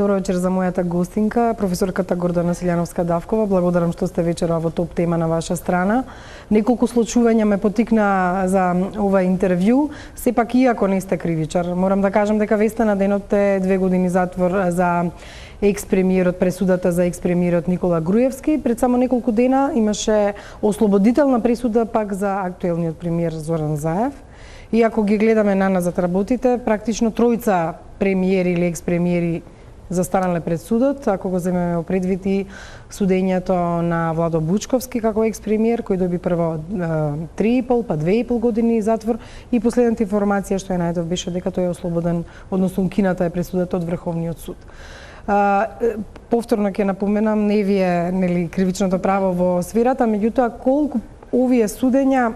Добро вечер за мојата гостинка, професорката Гордана Силјановска-Давкова. Благодарам што сте вечера во топ тема на ваша страна. Неколку случувања ме потикна за ова интервју. Сепак, иако не сте кривичар, морам да кажам дека веста на денот е 2 години затвор за екс-премиерот, пресудата за екс-премиерот Никола Груевски. Пред само неколку дена имаше ослободителна пресуда пак за актуелниот премиер Зоран Заев. Иако ги гледаме наназад работите, практично тројца премиери или екс-премиери застанале пред судот, ако го земеме во предвид и судењето на Владо Бучковски како екс-премиер, кој доби прво 3,5, па 2,5 години затвор, и последната информација што ја најдов беше дека тој е ослободен, односно укината е пресудата од Врховниот суд. Повторно ќе напоменам, не ви е нели кривичното право во сферата, меѓутоа колку овие судења,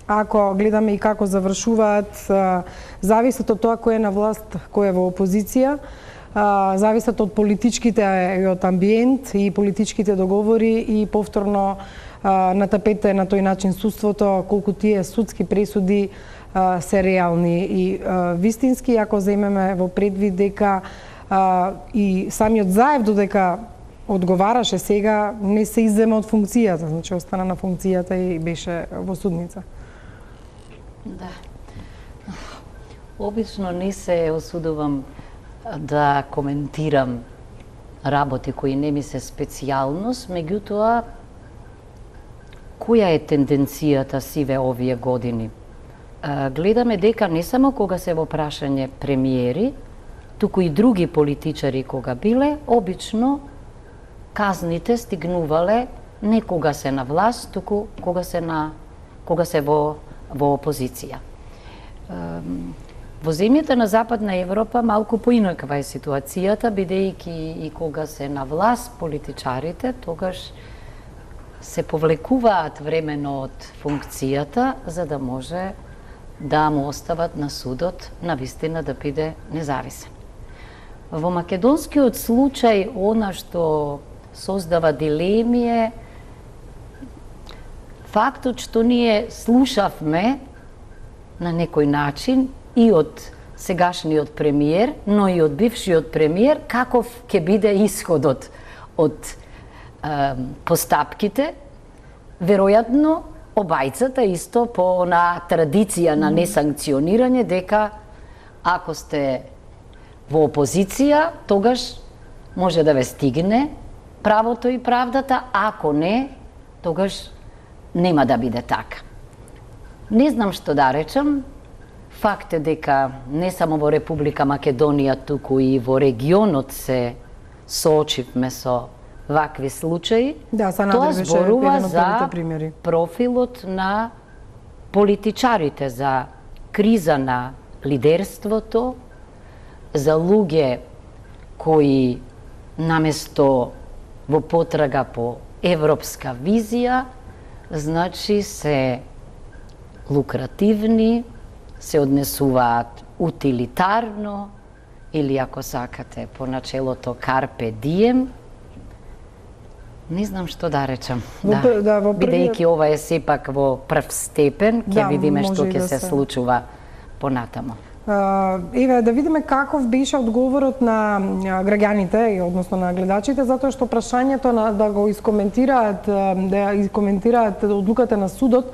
ако гледаме и како завршуваат, зависат од тоа кој е на власт, кој е во опозиција, зависат од политичките и од амбиент и политичките договори, и повторно на тапета е на тој начин судството, колку тие судски пресуди се реални и вистински, ако земеме во предвид дека и самиот Заев додека одговараше сега, не се иззема од функцијата, значи остана на функцијата и беше во судница. Да. Обично не се осудувам да коментирам работи кои не ми се специјалност, меѓутоа која е тенденцијата сиве овие години? Гледаме дека не само кога се во прашање премиери, туку и други политичари кога биле, обично казните стигнувале не кога се на власт, туку кога се во опозиција. Во земјите на Западна Европа малку поинаква е ситуацијата, бидејќи и кога се на власт политичарите, тогаш се повлекуваат времено од функцијата, за да може да му остават на судот на вистина да биде независен. Во македонскиот случај, она што создава дилеми е фактот што ние слушавме на некој начин и од сегашниот премиер, но и од бившиот премиер, каков ќе биде исходот од постапките. Веројатно, обајцата исто по на традиција на несанкционирање, дека ако сте во опозиција, тогаш може да ве стигне правото и правдата, ако не, тогаш нема да биде така. Не знам што да речам. Факт е дека не само во Република Македонија, туку и во регионот се соочивме со вакви случаи. Да, тоа зборува за профилот на политичарите, за криза на лидерството, за луѓе кои наместо во потрага по европска визија, значи се лукративни, се однесуваат утилитарно, или ако сакате по начелото Carpe Diem. Не знам што да речам. Бидејќи ова е сепак во прв степен, ќе видиме што ќе се случува понатамо. Еве, да видиме каков беше одговорот на граѓаните, односно на гледачите, затоа што прашањето да го искоментираат одлуката на судот,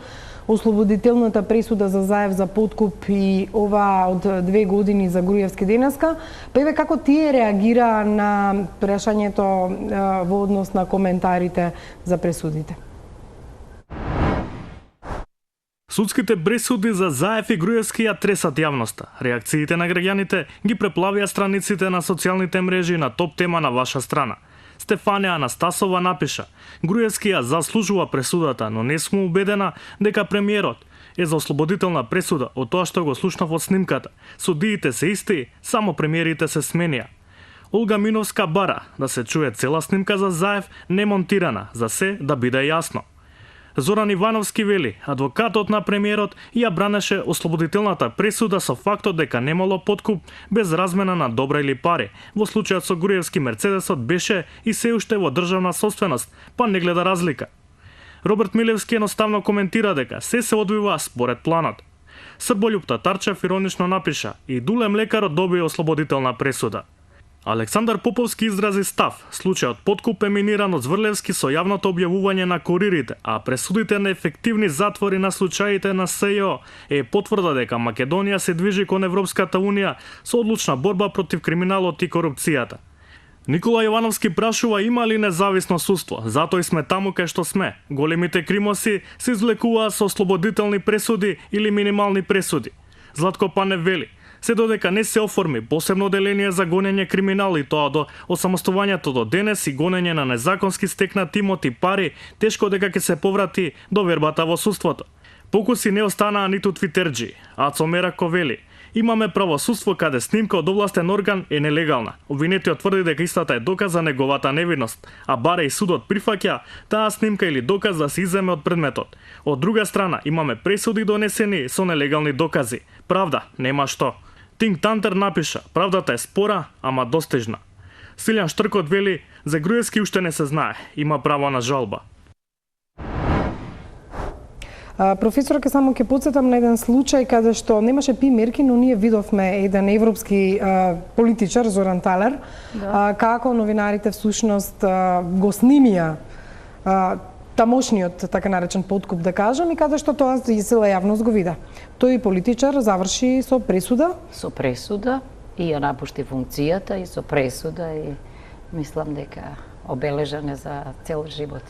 ослободителната пресуда за Заев за подкуп и ова од 2 години за Груевски денеска. Па еве како тие реагира на прашањето во однос на коментарите за пресудите? Судските пресуди за Заев и Груевски ја тресат јавноста. Реакциите на граѓаните ги преплавија страниците на социјалните мрежи на топ тема на ваша страна. Стефанија Анастасова напиша: Груевски ја заслужува пресудата, но не сум убедена дека премиерот е за ослободителна пресуда од тоа што го слушнав од снимката. Судиите се исти, само премиерите се сменија. Олга Миновска бара да се чуе цела снимка за Заев, не монтирана, за се да биде јасно. Зоран Ивановски вели, адвокатот на премиерот ја бранеше ослободителната пресуда со фактот дека немало подкуп без размена на добра или пари. Во случајот со Груевски Мерцедесот беше и се уште во државна собственост, па не гледа разлика. Роберт Милевски едноставно коментира дека се одвива според планот. Србољуб Татарчев иронично напиша: и Дуле Млекарот добија ослободителна пресуда. Александар Поповски изрази став. Случајот подкуп е миниран од Зврлевски со јавното објавување на куририте, а пресудите на ефективни затвори на случаите на СЈО е потврда дека Македонија се движи кон Европската Унија со одлучна борба против криминалот и корупцијата. Никола Јовановски прашува има ли независно судство, затоа и сме таму кај што сме. Големите кримоси се извлекуваат со ослободителни пресуди или минимални пресуди. Златко Панев вели, се додека не се оформи посебно деление за гонење криминал и тоа до осамостувањето до денес и гонење на незаконски стекнати имоти пари, тешко дека ќе се поврати довербата во судството. Покуси не останаа ниту твитерџи. Ацо Мерако вели, имаме правосудство каде снимка од овластен орган е нелегална. Обвинетиот тврди дека истата е доказ за неговата невинност, а баре и судот прифаќа таа снимка или доказ да се иземе од предметот. Од друга страна, имаме пресуди донесени со нелегални докази. Правда, нема што. Тинг Тантер напиша, правдата е спора, ама достижна. Силјан Штркот вели, за Груевски уште не се знае, има право на жалба. Професорке, само ќе подсетам на еден случај каде што немаше примерки, но ние видовме еден европски политичар, Зоран Талер, како новинарите всушност го снимија тамошниот, така наречен подкуп, да кажам, и каде што тоа и цела јавност го вида. Тој политичар заврши со пресуда? Со пресуда и ја напушти функцијата и со пресуда и мислам дека обележане за цел живот.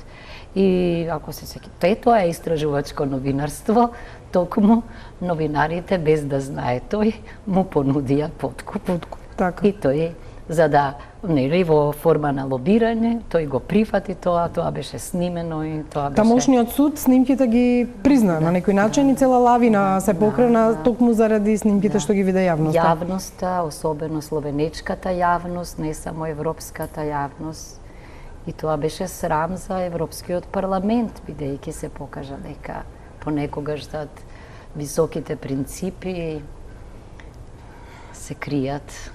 И ако се сеќавате, тоа е истражувачко новинарство, токму новинарите без да знае тој му понудија подкуп. Така. И тој за да нели во форма на лобирање, тој го прифати тоа беше снимено и тоа беше. Тамошниот суд снимките ги призна на некој начин и цела лавина се покрена токму заради снимките што ги виде јавноста. Јавноста, особено словенечката јавност, не само европската јавност. И тоа беше срам за Европскиот парламент, бидејќи се покажа дека понекогаш зад високите принципи се кријат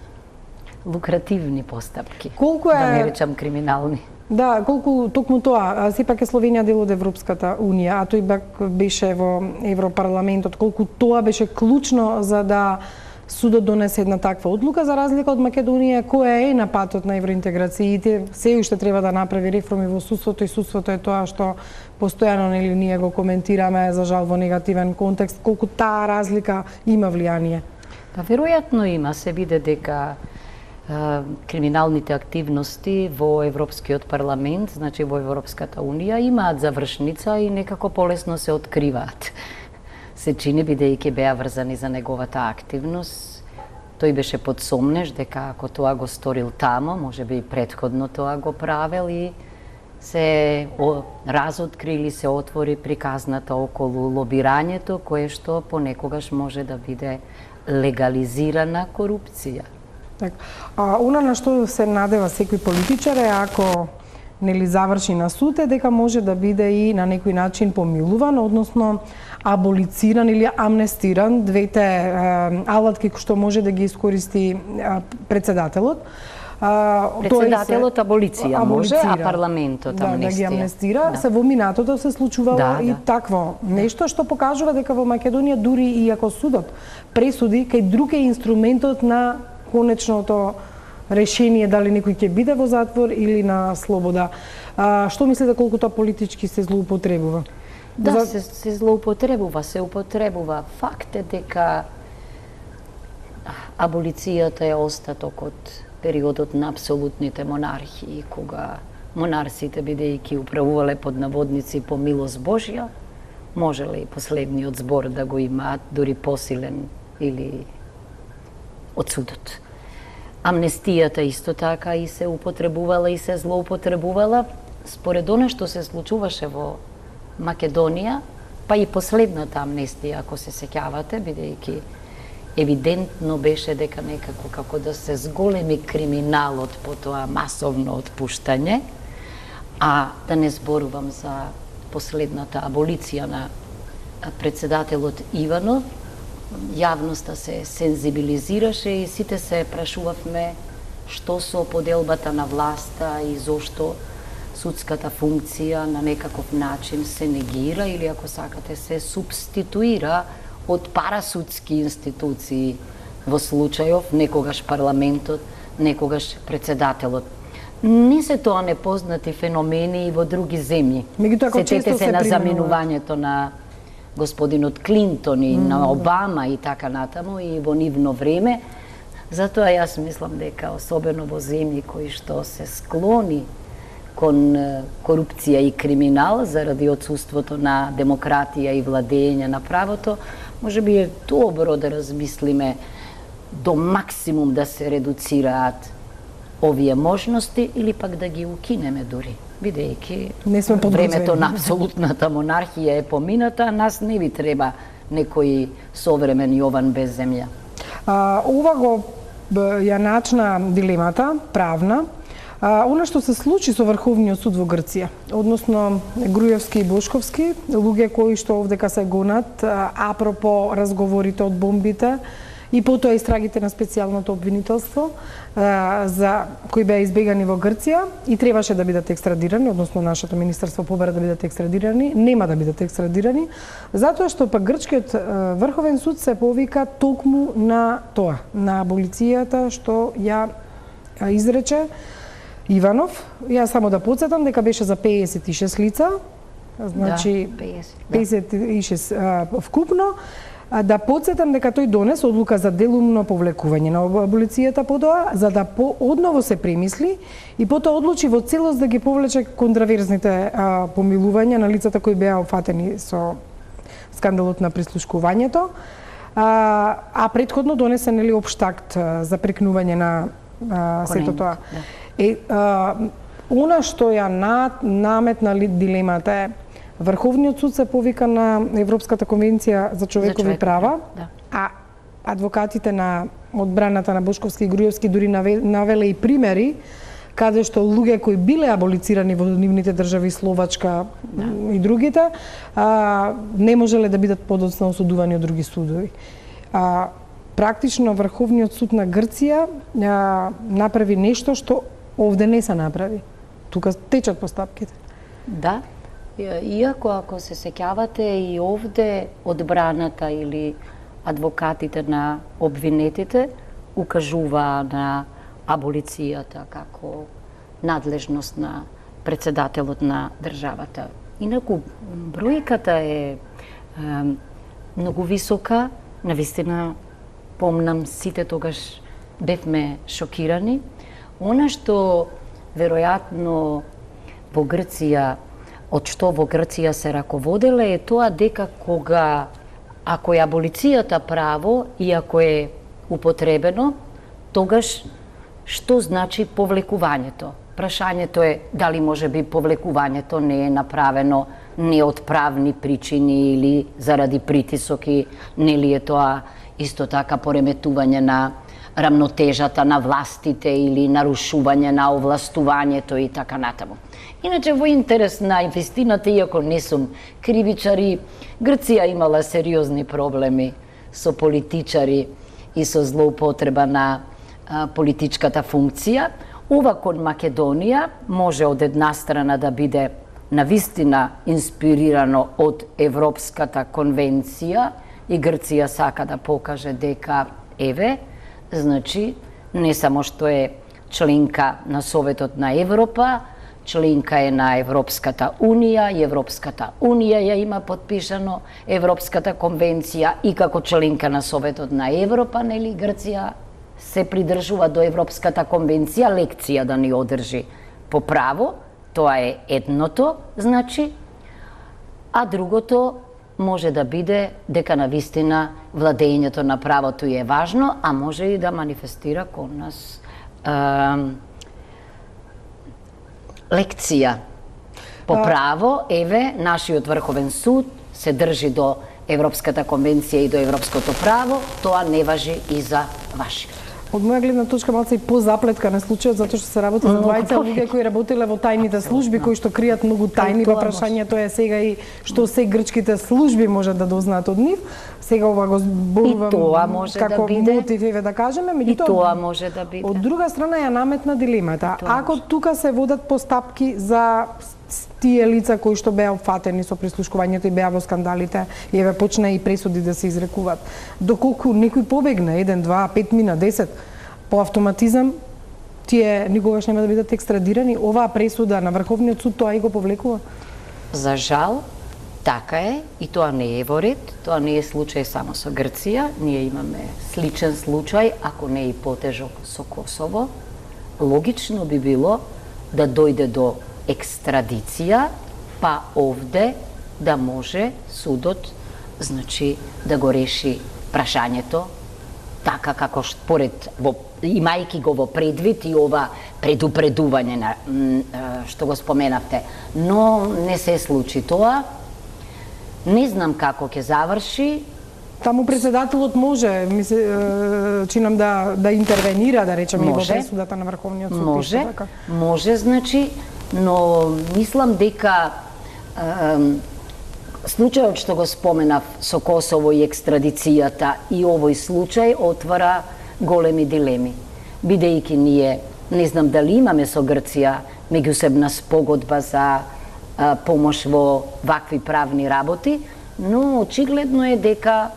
лукративни постапки, Колку е... да не речам криминални. Да, колку токму тоа, сепак е Словенија дел од Европската Унија, а тој беше во Европарламентот, колку тоа беше клучно за да судот донесе една таква одлука, за разлика од Македонија, која е на патот на евроинтеграциите, се уште треба да направи реформи во судството и судството е тоа што постојано нели ние го коментираме, за жал во негативен контекст, колку таа разлика има влијание. Па веројатно има, се виде дека криминалните активности во Европскиот парламент, значи во Европската Унија, имаат завршница и некако полесно се откриваат. Се чини, бидејќи беа врзани за неговата активност. Тој беше подсомнеш дека ако тоа го сторил тамо, можеби и претходно тоа го правел и се разоткри или се отвори приказната околу лобирањето, кое што понекогаш може да биде легализирана корупција. Так. Она на што се надева секој политичар е ако нели заврши на суд е дека може да биде и на некој начин помилуван, односно аболициран или амнестиран, двете алатки што може да ги искористи председателот. Председателот аболиција може, а парламентот амнестија. Да ги амнестира. Се во минатото се случувало и такво нешто што покажува дека во Македонија дури и ако судот пресуди, кај друг е инструментот на конечното решение дали некој ќе биде во затвор или на слобода. Што мислите колку тоа политички се злоупотребува? Да, се злоупотребува, се употребува. Факт е дека аболицијата е остаток од периодот на апсолутните монархии, кога монарсите, бидејќи управувале под наводници по милост Божја, можеле и последниот збор да го имаат, дури посилен или од судот. Амнестијата исто така и се употребувала и се злоупотребувала според она што се случуваше во Македонија, па и последната амнестија, ако се сеќавате, бидејќи евидентно беше дека некако како да се зголеми криминалот по тоа масовно отпуштање, а да не зборувам за последната аболиција на председателот Иванов, јавноста се сензибилизираше и сите се прашувавме што со поделбата на власта и зошто судската функција на некаков начин се негира или ако сакате се субституира од парасудски институции, во случајов некогаш парламентот некогаш председателот. Не се тоа непознати феномени и во други земји. Меѓутоа, ако Сетете често се се на применува. заминувањето на господинот Клинтон и на Обама и така натаму и во нивно време. Затоа јас мислам дека особено во земји кои што се склони кон корупција и криминал заради отсуството на демократија и владење на правото, можеби е добро да размислиме до максимум да се редуцираат овие можности или пак да ги укинеме дури, бидејќи Не сме подготвени. времето на апсолутната монархија е помината, а нас не ви треба некој современ Јован без земја. Ова го ја начна дилемата, правна, она што се случи со Врховниот суд во Грција, односно Груевски и Бошковски, луѓе кои што овдека се гонат, апропо разговорите од бомбите, и потоа истрагите на специјалното обвинителство за кои беа избегани во Грција и требаше да бидат екстрадирани, односно нашето министерство побара да бидат екстрадирани, нема да бидат екстрадирани, затоа што пак грчкиот Врховен суд се повика токму на тоа, на аболицијата што ја изрече Иванов. Јас само да подсетам дека беше за 56 лица, значи Да, 56 вкупно. Да подсетам дека тој донес одлука за делумно повлекување на аболицијата потоа, за да одново се премисли и потоа одлучи во целост да ги повлече контраверзните помилувања на лицата кои беа опфатени со скандалот на прислушкувањето, а претходно донесе нели општ акт за прекнување на сето тоа. Она што ја наметна дилемата е Врховниот суд се повика на Европската конвенција за човекови права, да. а адвокатите на одбраната на Бошковски и Груевски дури навеле и примери каде што луѓе кои биле аболицирани во нивните држави Словачка и другите, не можеле да бидат подоцна осудувани од други судови. Практично Врховниот суд на Грција направи нешто што овде не се направи. Тука течат постапките. Да, иако ако се сеќавате и овде одбраната или адвокатите на обвинетите укажуваа на аболицијата како надлежност на председателот на државата. Инаку бројката е многу висока, навистина помнам сите тогаш бевме шокирани. Она што веројатно во Грција, од што во Грција се раководеле е тоа дека кога, ако е аболицијата право и ако е употребено, тогаш што значи повлекувањето? Прашањето е дали може би повлекувањето не е направено не од правни причини или заради притисок и нели е тоа исто така пореметување на рамнотежата на властите или нарушување на овластувањето и така натаму. Иначе во интерес на вистината, иако не сум кривичари, Грција имала сериозни проблеми со политичари и со злоупотреба на политичката функција. Ова кон Македонија може од една страна да биде навистина инспирирано од Европската конвенција и Грција сака да покаже дека еве, значи не само што е членка на Советот на Европа, членка е на Европската Унија и Европската Унија ја има подпишано Европската конвенција и како членка на Советот на Европа, нели Грција се придржува до Европската конвенција, лекција да ни одржи по право, тоа е едното, значи, а другото може да биде дека навистина владењето на правото е важно, а може и да манифестира кон нас лекција по право. Еве, нашиот Врховен суд се држи до Европската конвенција и до европското право, тоа не важи и за вашиот. Од моја гледна точка малце и позаплетка на случајот, затоа што се работи за двајца луѓе кои работеле во тајните служби, кои што кријат многу тајни, па прашањето е сега и што се грчките служби можат да дознаат од нив. Сега ова го зборувам како мотив, еве да кажеме, меѓутоа тоа може да биде. Од друга страна ја наметна дилемата. Ако тука се водат постапки за тие лица кои што беа опфатени со прислушкувањето и беа во скандалите, и еве почна и пресуди да се изрекуваат. Доколку некој побегне 1, 2, 5 мина, 10, по автоматизам тие никогаш нема да бидат екстрадирани. Оваа пресуда на Врховниот суд тоа и го повлекува? За жал, така е, и тоа не е во ред, тоа не е случај само со Грција, ние имаме сличен случај, ако не и потежок со Косово. Логично би било да дојде до екстрадиција, па овде да може судот, значи, да го реши прашањето така како според имајќи го во предвид и ова предупредување на што го споменавте, но не се случи тоа. Не знам како ќе заврши. Таму председателот може, чинам да интервенира, да речеме, и во пресудата на Врховниот суд. Може, може, значи, но мислам дека случајот што го споменав со Косово и екстрадицијата и овој случај отвара големи дилеми. Бидејќи ние, не знам дали имаме со Грција меѓусебна спогодба за помош во вакви правни работи, но очигледно е дека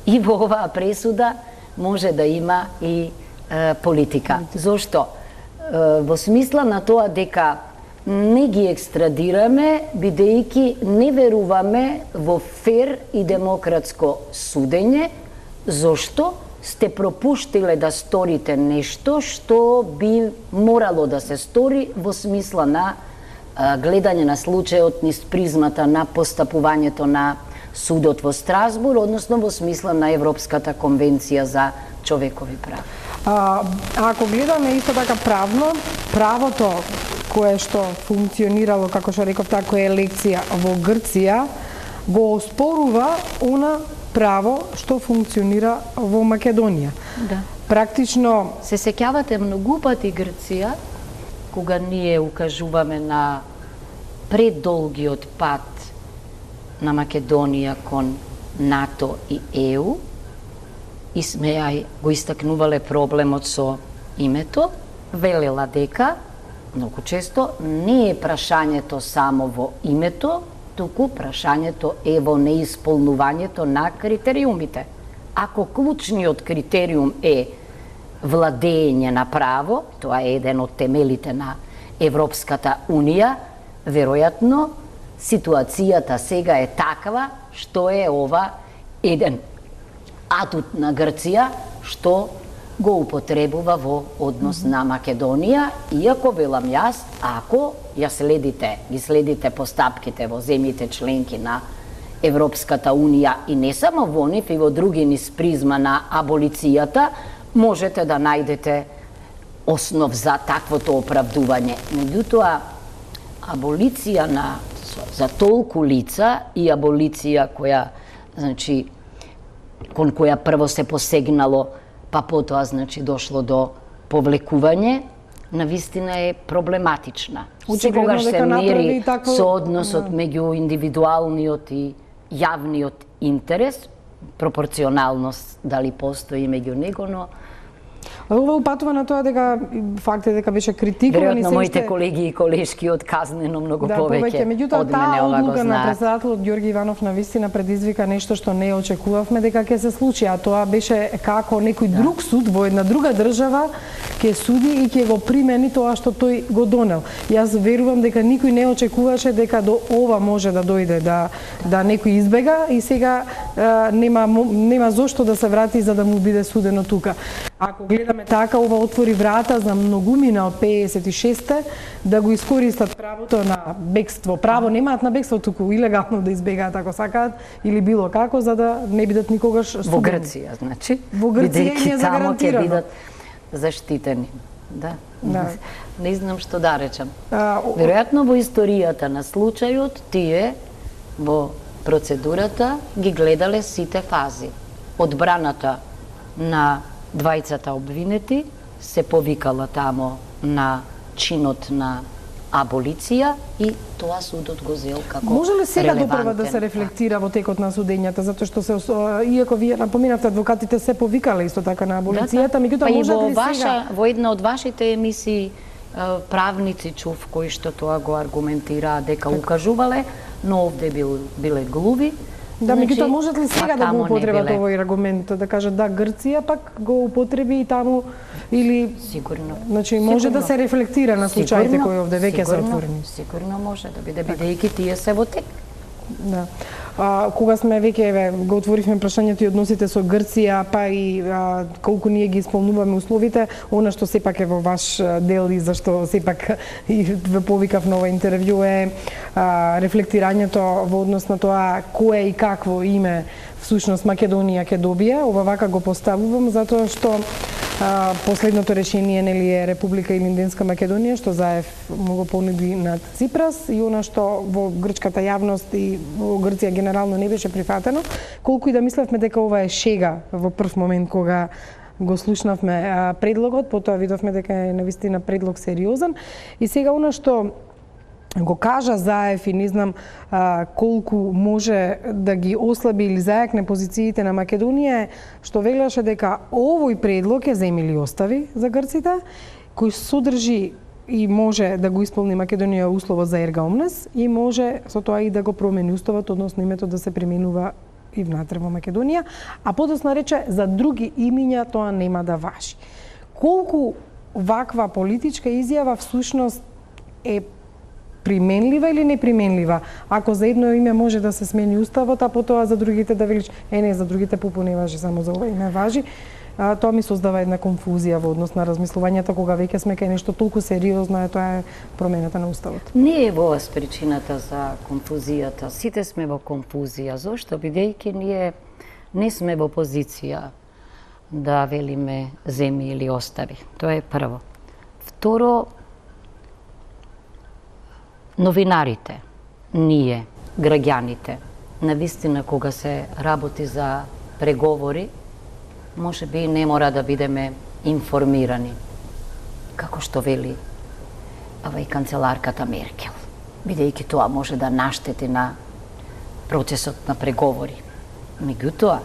и во оваа пресуда може да има и политика. Зошто? Во смисла на тоа дека не ги екстрадираме, бидејќи не веруваме во фер и демократско судење, зошто сте пропуштиле да сторите нешто што би морало да се стори во смисла на гледање на случајот низ призмата на постапувањето на судот во Страсбур, односно во смисла на Европската конвенција за човекови права. Ако гледаме исто така правно, правото кое што функционирало, како што реков, така е лекција во Грција, го оспорува она право што функционира во Македонија. Да. Практично се сеќавате многу пати Грција, кога ние укажуваме на предолгиот пат на Македонија кон НАТО и ЕУ, и сме го истакнувале проблемот со името, велела дека многу често не е прашањето само во името, туку прашањето е во неисполнувањето на критериумите. Ако клучниот критериум е владење на право, тоа е еден од темелите на Европската Унија, веројатно ситуацијата сега е такава што е ова еден атут на Грција што го употребува во однос на Македонија, иако велам јас, ако ги следите постапките во земјите членки на Европската Унија и не само во нив, и во други низ призма на аболицијата, можете да најдете основ за таквото оправдување. Меѓутоа, аболиција за толку лица и аболиција која, значи, кон која прво се посегнало, па потоа, значи, дошло до повлекување, навистина е проблематична. Секогаш се мери со односот меѓу индивидуалниот и јавниот интерес, пропорционалност дали постои меѓу него, но ова упатува на тоа дека факт е дека беше критикуван и веројатно моите колеги и колешки од казнено многу повеќе од мене ова го знаат. Меѓутоа, таа одлука на председателот Ѓорги Иванов навистина предизвика нешто што не очекувавме дека ќе се случи, а тоа беше како некој друг суд во една друга држава ќе суди и ќе го примени тоа што тој го донел. Јас верувам дека никој не очекуваше дека до ова може да дојде, да некој избега и сега нема зошто да се врати за да му биде судено тука. Ако гледаме така, ова отвори врата за многумина од 56-те да го искористат правото на бегство. Право немаат на бегство, туку илегално да избегаат ако сакаат или било како, за да не бидат никогаш судени. Во Грција, значи? Во Грција им е загарантирано. Ќе бидат заштитени. Да. Не знам што да речам. Веројатно во историјата на случајот тие во процедурата ги гледале сите фази. Одбраната на двајцата обвинети се повикала тамо на чинот на аболиција и тоа судот го зел како може ли сега релевантен допрва да се рефлектира во текот на судењата, затоа што иако вие напоминавте адвокатите се повикале исто така на аболицијата, меѓутоа можат ли сега во една од вашите емисии правници чув кои што тоа го аргументираа дека укажувале, но овде биле глуви, Да, меѓутоа можат ли сега да таму го не употребат биле. овој аргумент, да кажат да Грција пак го употреби и таму или Сигурно. значи може да Сигурно. се рефлектира на случаите Сигурно, кои овде веќе се сигурно, отворени. Сигурно може да биде, бидејќи тие се во тек. Да. Кога сме веќе го отворивме прашањето и односите со Грција, па и колку ние ги исполнуваме условите, она што сепак е во ваш дел и зашто сепак и ве повикав на ова интервју е рефлектирањето во однос на тоа кое и какво име всушност Македонија ќе добие. Ова вака го поставувам затоа што последното решение нели е Република Илинденска Македонија што Заев му го понуди на Ципрас и она што во грчката јавност и во Грција генерално не беше прифатено, колку и да мислевме дека ова е шега во прв момент кога го слушнавме предлогот, потоа видовме дека е навистина предлог сериозен и сега она што го кажа Заев и не знам колку може да ги ослаби или зајакне позициите на Македонија е што велеше дека овој предлог е земи или остави за грците, кој содржи и може да го исполни Македонија условот за ерга омнес и може со тоа и да го промени уставот, односно името да се применува и внатре во Македонија, а подоцна рече за други имиња тоа нема да важи. Колку ваква политичка изјава всушност е применлива или неприменлива? Ако за едно име може да се смени уставот, а потоа за другите да велиш, не, за другите пупу не важи, само за ова име важи, тоа ми создава една конфузија во однос на размислувањето кога веќе сме кај нешто толку сериозно, тоа е промената на уставот. Не е во вас причината за конфузијата. Сите сме во конфузија. Зошто? Бидејќи ние не сме во позиција да велиме земи или остави. Тоа е прво. Второ, новинарите, ние, граѓаните, навистина кога се работи за преговори, може би не мора да бидеме информирани, како што вели и канцеларката Меркел, бидејќи тоа може да наштети на процесот на преговори. Меѓутоа,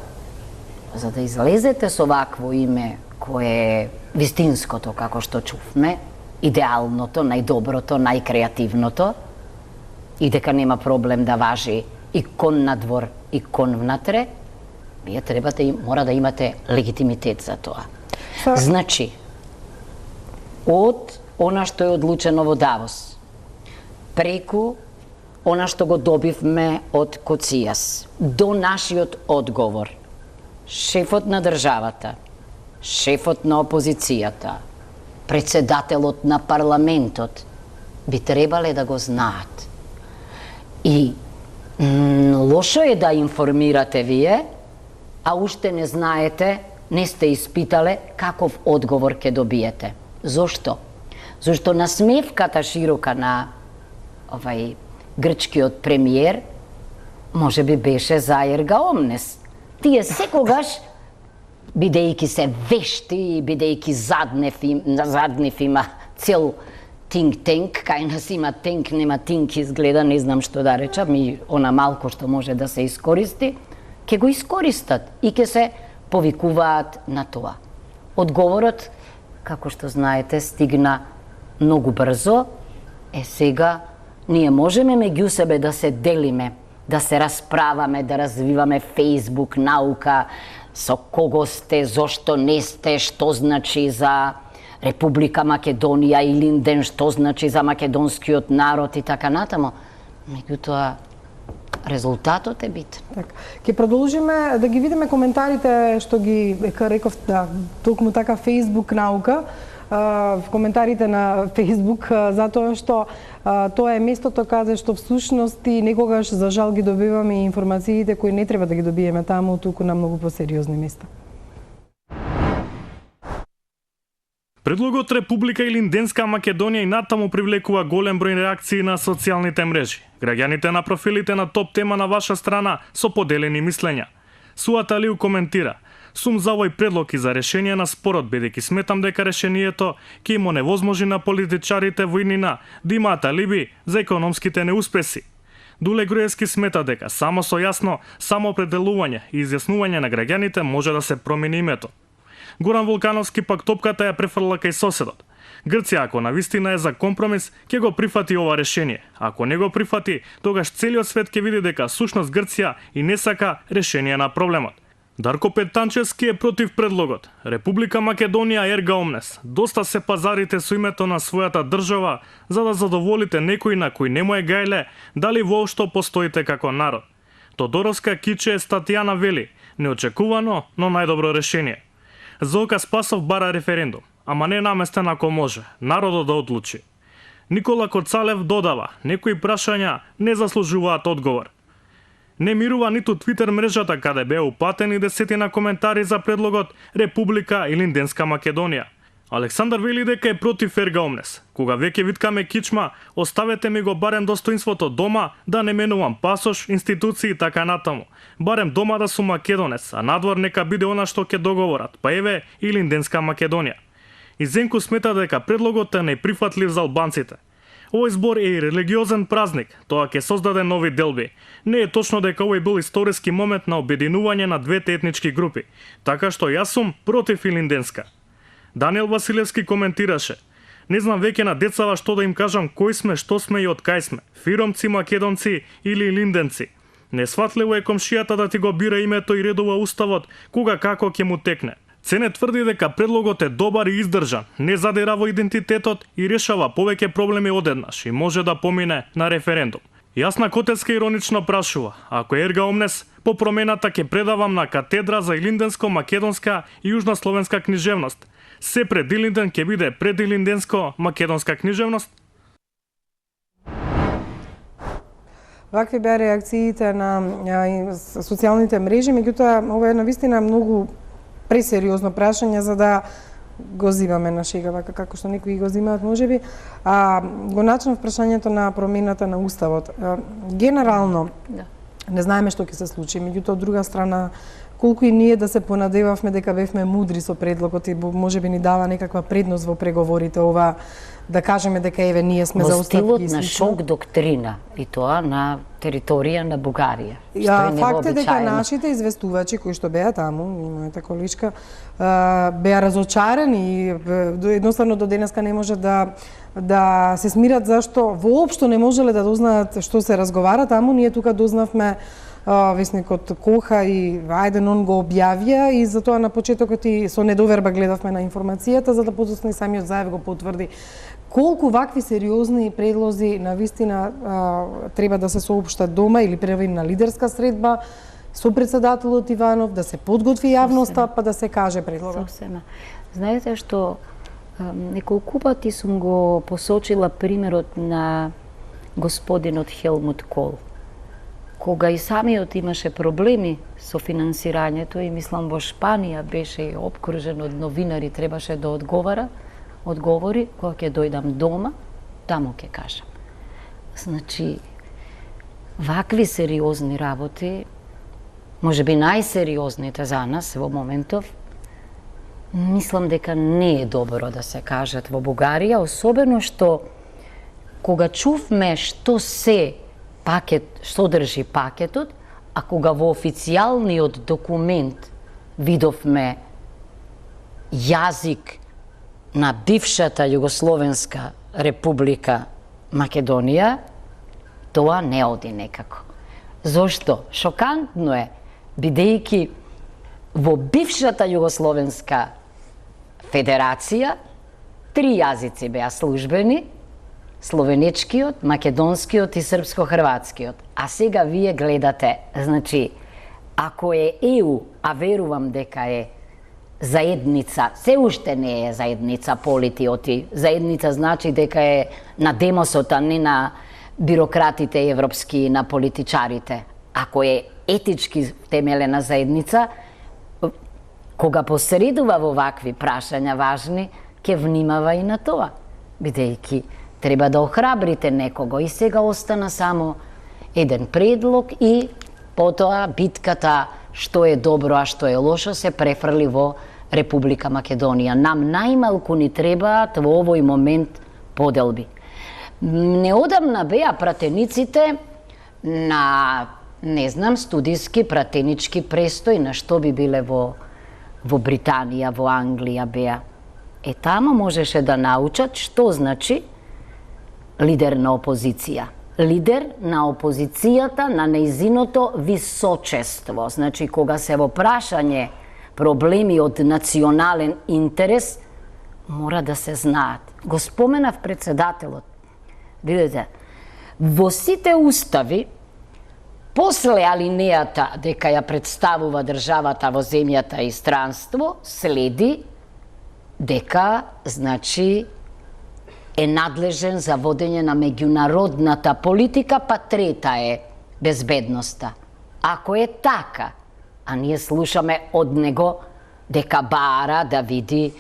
за да излезете со вакво име кое е вистинското, како што чувме, идеалното, најдоброто, најкреативното, и дека нема проблем да важи и кон надвор, и кон внатре, вие мора да имате легитимитет за тоа. Значи, од она што е одлучено во Давос, преку она што го добивме од Коцијас, до нашиот одговор, шефот на државата, шефот на опозицијата, председателот на парламентот би требале да го знаат. И лошо е да информирате вие, а уште не знаете, не сте испитале каков одговор ќе добиете. Зошто? Зошто насмевката широка на грчкиот премиер може би беше за ерга омнес. Тие секогаш, бидејќи се вешти, бидејќи заднев има цел think tank, кај нас има тенк, нема тинк изгледа, не знам што да речам, и она малко што може да се искористи, ќе го искористат и ќе се повикуваат на тоа. Одговорот, како што знаете, стигна многу брзо, сега ние можеме меѓу себе да се делиме, да се расправаме, да развиваме Facebook, наука, со кого сте, зошто не сте, што значи за Република Македонија или Илинден, што значи за македонскиот народ и така натаму. Меѓутоа, резултатот е битен. Така. Ќе продолжиме да ги видиме коментарите што ги реков, токму така Facebook наука, в коментарите на Facebook, затоа што тоа е местото каде што всушност и некогаш за жал ги добиваме информациите кои не треба да ги добиеме таму, туку на многу посериозни места. Предлогот Република Илинденска Македонија и натаму привлекува голем број реакции на социјалните мрежи. Граѓаните на профилите на топ тема на ваша страна со поделени мислења. Суат Алиу коментира: "Сум за овој предлог и за решение на спорот, бидејќи сметам дека решението ќе им оневозможи на политичарите во иднина да имаат алиби за економските неуспеси." Дуле Груевски смета дека само со јасно самоопределување и изјаснување на граѓаните може да се промени името. Горан Волкановски пак топката ја префрла кај соседот. Грција, ако навистина е за компромис, ќе го прифати ова решение. Ако не го прифати, тогаш целиот свет ќе види дека сушност Грција и не сака решение на проблемот. Дарко Петанчевски е против предлогот. Република Македонија ерга омнес. Доста се пазарите со името на својата држава за да задоволите некој на кој не му е гајле дали воопшто постоите како народ. Тодоровска киче Статијана вели, неочекувано, но најдобро решение. Зока Спасов бара референдум, ама не наместен ако може, народот да одлучи. Никола Коцалев додава, некои прашања не заслужуваат одговор. Не мирува ниту Твитер мрежата каде беа упатени десетина коментари за предлогот Република или Линденска Македонија. Александар вели дека е против ерга омнес. Кога веќе виткаме кичма, оставете ми го барем достоинството дома, да не менувам пасош, институции и така натаму. Барем дома да сум македонец, а надвор нека биде она што ќе договорат, па еве и Линденска Македонија. И Зенко смета дека предлогот е неприфатлив за албанците. Овој збор е и религиозен празник, тоа ќе создаде нови делби. Не е точно дека овој бил историски момент на обединување на двете етнички групи, така што јас сум против Илинденска. Даниел Василевски коментираше: не знам веќе на децава што да им кажам кој сме, што сме и од кај сме, фиромци, македонци или линденци. Несватливо е комшијата да ти го бира името и редува уставот кога како ќе му текне. Цене тврди дека предлогот е добар и издржан, не задира во идентитетот и решава повеќе проблеми одеднаш и може да помине на референдум. Јасна Котевска иронично прашува: ако ерга омнес, по промената ќе предавам на катедра за илинденско, македонска и јужнословенска книжевност. Се пред Илинден ќе биде пред илинденско, македонска книжевност? Вакви беа реакциите на социјалните мрежи, меѓутоа ова е навистина многу пресериозно прашање за да го зимаме на шега, вака како што некои го зимаат можеби. Го начнав прашањето на промената на уставот. Генерално, не знаеме што ќе се случи, меѓутоа од друга страна, колку и ние да се понадевавме дека бевме мудри со предлогот и можеби ни дава некаква предност во преговорите ова, да кажеме дека еве ние сме за устав во стилот на шок доктрина и тоа на територија на Бугарија. Факт е дека нашите известувачи кои што беа таму, и мојата количка, беа разочарани и едноставно до денеска не може да се смират зашто воопшто не можеле да дознаат што се разговара таму. Ние тука дознавме весникот Коха и Ајден он го објавија и затоа на почетокот и со недоверба гледавме на информацијата, за да подоцна и самиот Заев го потврди. Колку вакви сериозни предлози на вистина треба да се соопштат дома или први на лидерска средба со председателот Иванов, да се подготви јавноста, па да се каже предлогот. Совсема. Знаете што, неколку пати сум го посочила примерот на господинот Хелмут Кол. Кога и самиот имаше проблеми со финансирањето и мислам во Шпанија беше обкружен од новинари, требаше да одговори, кога ќе дојдам дома, таму ќе кажам. Значи, вакви сериозни работи, можеби најсериозните за нас во моментов, мислам дека не е добро да се кажат во Бугарија, особено што кога чувме што се пакет, што држи пакетот, а кога во официјалниот документ видовме јазик на бившата Југословенска република Македонија, тоа не оди некако. Зошто? Шокантно е, бидејќи во бившата Југословенска федерација 3 јазици беа службени: словенечкиот, македонскиот и српско-хрватскиот. А сега вие гледате, значи, ако е ЕУ, а верувам дека е заедница, се уште не е заедница политиоти, заедница значи дека е на демосот, а не на бирократите европски и на политичарите. Ако е етички темелена заедница, кога посредува во вакви прашања важни, ќе внимава и на тоа, бидејќи треба да охрабрите некого и сега остана само еден предлог и потоа битката што е добро, а што е лошо се префрли во Република Македонија. Нам најмалку ни требаат во овој момент поделби. Неодамна беа пратениците на, не знам, студиски пратенички престој, на што би биле во во Британија, во Англија беа. Тамо можеше да научат што значи лидер на опозиција. Лидер на опозицијата на нејзиното височество. Значи, кога се во прашање проблеми од национален интерес, мора да се знаат. Го споменав председателот. Видете, во сите устави, после алинејата дека ја представува државата во земјата и странство, следи дека, значи, е надлежен за водење на меѓународната политика, па трета е безбедноста. Ако е така, а ние слушаме од него дека бара да види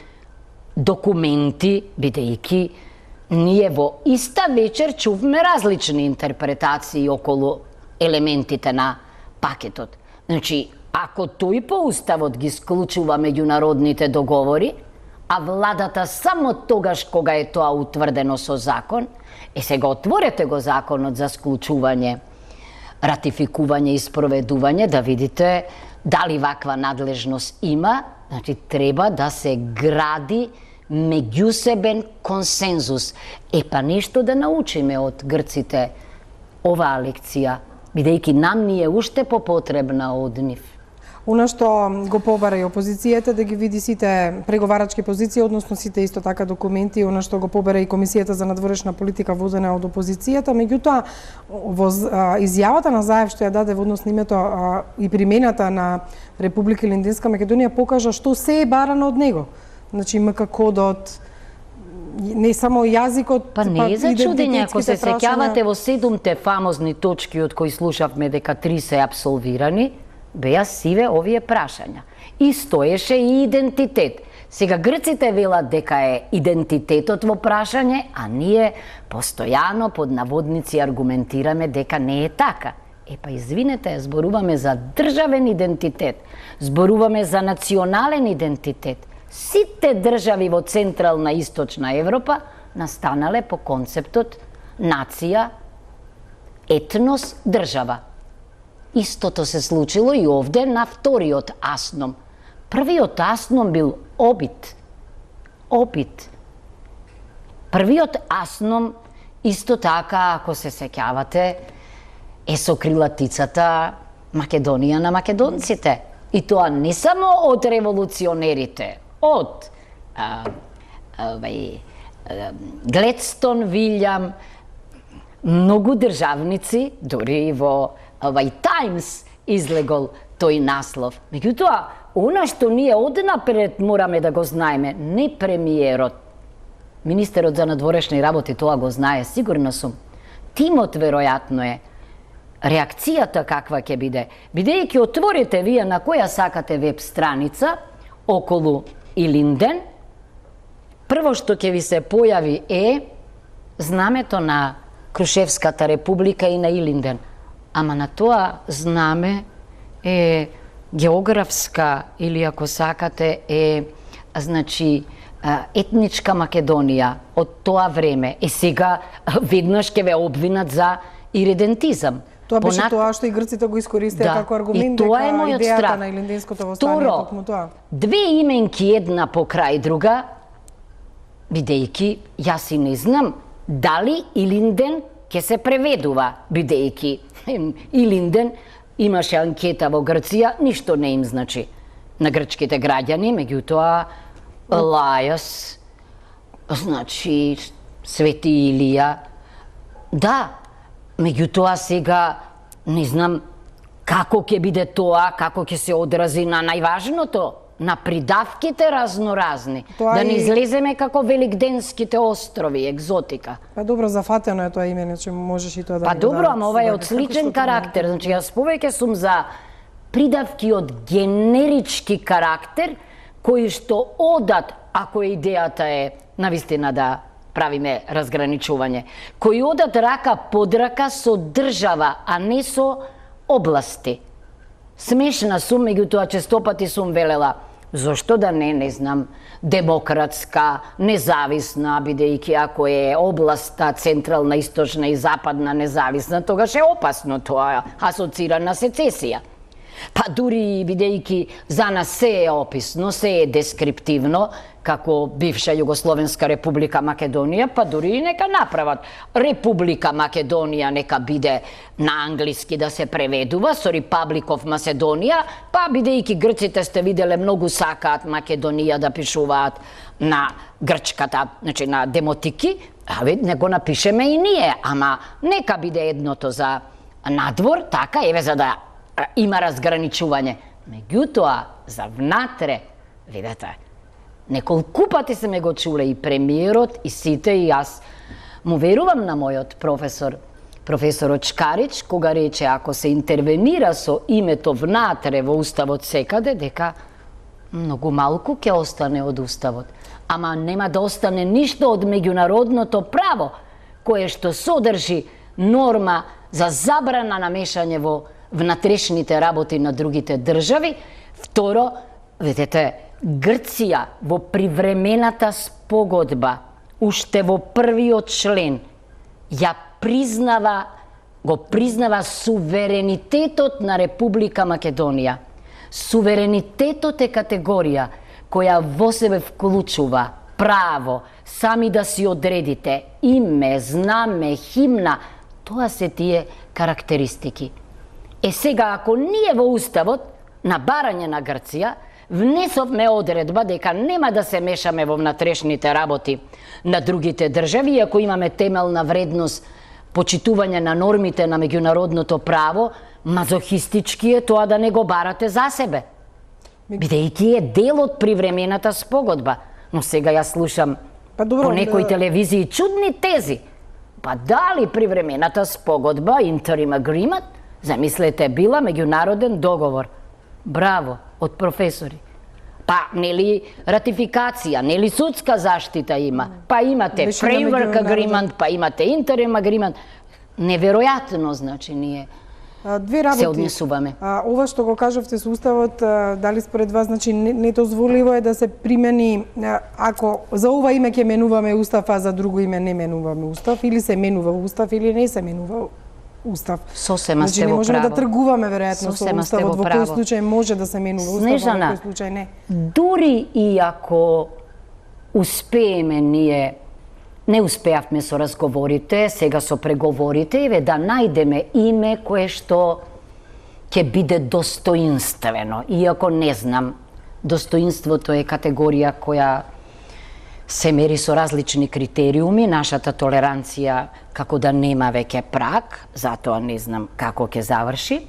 документи, бидејќи ние во иста вечер чувме различни интерпретации околу елементите на пакетот. Значи, ако тој по уставот ги склучува меѓународните договори, а владата само тогаш кога е тоа утврдено со закон, сега отворете го законот за склучување, ратификување и спроведување, да видите дали ваква надлежност има. Значи, треба да се гради меѓусебен консензус. Па нешто да научиме од грците оваа лекција, бидејќи нам ни е уште попотребна од нив. Она што го побара и опозицијата да ги види сите преговарачки позиции, односно сите исто така документи, она што го побара и Комисијата за надворешна политика водена од опозицијата, меѓутоа во изјавата на Заев што ја даде во однос на името и примената на Република Илинденска Македонија покажа што се е барано од него. Значи МК кодот, не само јазикот, па не е за чудење, ако се сеќавате во 7 фамозни точки од кои слушавме дека 3 се апсолвирани, беа сиве овие прашања. И стоеше и идентитет. Сега грците велат дека е идентитетот во прашање, а ние постојано под наводници аргументираме дека не е така. Па извинете, зборуваме за државен идентитет, зборуваме за национален идентитет. Сите држави во Централна и Источна Европа настанале по концептот нација, етнос, држава. Истото се случило и овде на вториот асном. Првиот асном бил обид. Првиот асном, исто така, ако се сеќавате, е со крилатицата Македонија на македонците. И тоа не само од револуционерите, од Гледстон, Вилјам, многу државници, дури и во Таймс излегол тој наслов. Меѓутоа, она што ние однапред мораме да го знаеме, не премиерот, министерот за надворешни работи тоа го знае, сигурна сум. Тимот веројатно е. Реакцијата каква ќе биде? Бидејќи отворите вие на која сакате веб страница околу Илинден, прво што ќе ви се појави е знамето на Крушевската република и на Илинден. Ама на тоа знаме е географска или ако сакате е значи етничка Македонија од тоа време. Сега веднаш ќе ве обвинат за иредентизам. Тоа беше тоа што и грците го искористија како аргумент дека идејата на Илинденското востание токму тоа. Две именки една покрај друга, бидејќи јас и не знам дали Илинден ќе се преведува, бидејќи Илинден имаше анкета во Грција, ништо не им значи на грчките граѓани, меѓутоа Лајос, значи Свети Илија, да, меѓутоа сега не знам како ќе биде тоа, како ќе се одрази на најважното, на придавките разноразни, да не излеземе како Великденските острови, екзотика. Па добро, зафатено е тоа име, че можеш и тоа да... Па добро, ама ова е од сличен карактер, значи јас повеќе сум за придавки од генерички карактер, кои што одат, ако идејата е навистина да правиме разграничување, кои одат рака под рака со држава, а не со области. Смешна сум, меѓутоа честопати сум велела, зошто да не знам, демократска, независна, бидејќи ако е областа централна, источна и западна независна, тогаш е опасно, тоа асоцира на сецесија. Па дури бидејќи за нас се е описно, се е дескриптивно, како бивша Југословенска република Македонија, па дури и нека направат Република Македонија, нека биде на англиски да се преведува со Republic of Macedonија, па бидејќи грците сте виделе многу сакаат Македонија да пишуваат на грчката, значи на демотики, не го напишеме и ние, ама нека биде едното за надвор, така, еве за да има разграничување. Меѓутоа, за внатре, видете, неколку пати се ме го чуле и премиерот, и сите, и јас му верувам на мојот професорот Шкарич, кога рече ако се интервенира со името внатре во Уставот секаде, дека многу малку ќе остане од Уставот. Ама нема да остане ништо од меѓународното право, кое што содржи норма за забрана на мешање во внатрешните работи на другите држави. Второ, видите, Грција во привремената спогодба, уште во првиот член, го признава суверенитетот на Република Македонија. Суверенитетот е категорија која во себе вклучува право сами да си одредите име, знаме, химна, тоа се тие карактеристики. Сега, ако ние во Уставот, на барање на Грција, внесовме одредба дека нема да се мешаме во внатрешните работи на другите држави, ако имаме темелна вредност почитување на нормите на меѓународното право, мазохистички е тоа да не го барате за себе. Бидејќи е дел од привремената спогодба. Но сега ја слушам по некои телевизии чудни тези. Па дали привремената спогодба, interim agreement, замислете, била меѓународен договор. Браво, од професори. Па, нели ратификација, нели судска заштита има, па имате framework agreement, па имате interim agreement. Неверојатно, значи, ние се однесуваме. Ова што го кажавте со Уставот, дали според вас, значи, недозволиво е да се примени, ако за ова име ќе менуваме Устав, а за друго име не менуваме Устав, или се менува Устав, или не се менува Устав. Сосема сте во право. Не можеме да тргуваме веројатно со Уставот, во кој случај може да се менува Устав, а во кој случај не. Дури и ако успееме ние, не успеавме со разговорите, сега со преговорите, еве да најдеме име кое што ќе биде достоинствено. Иако не знам, достоинството е категорија која се мери со различни критериуми, нашата толеранција како да нема веќе праг, затоа не знам како ќе заврши.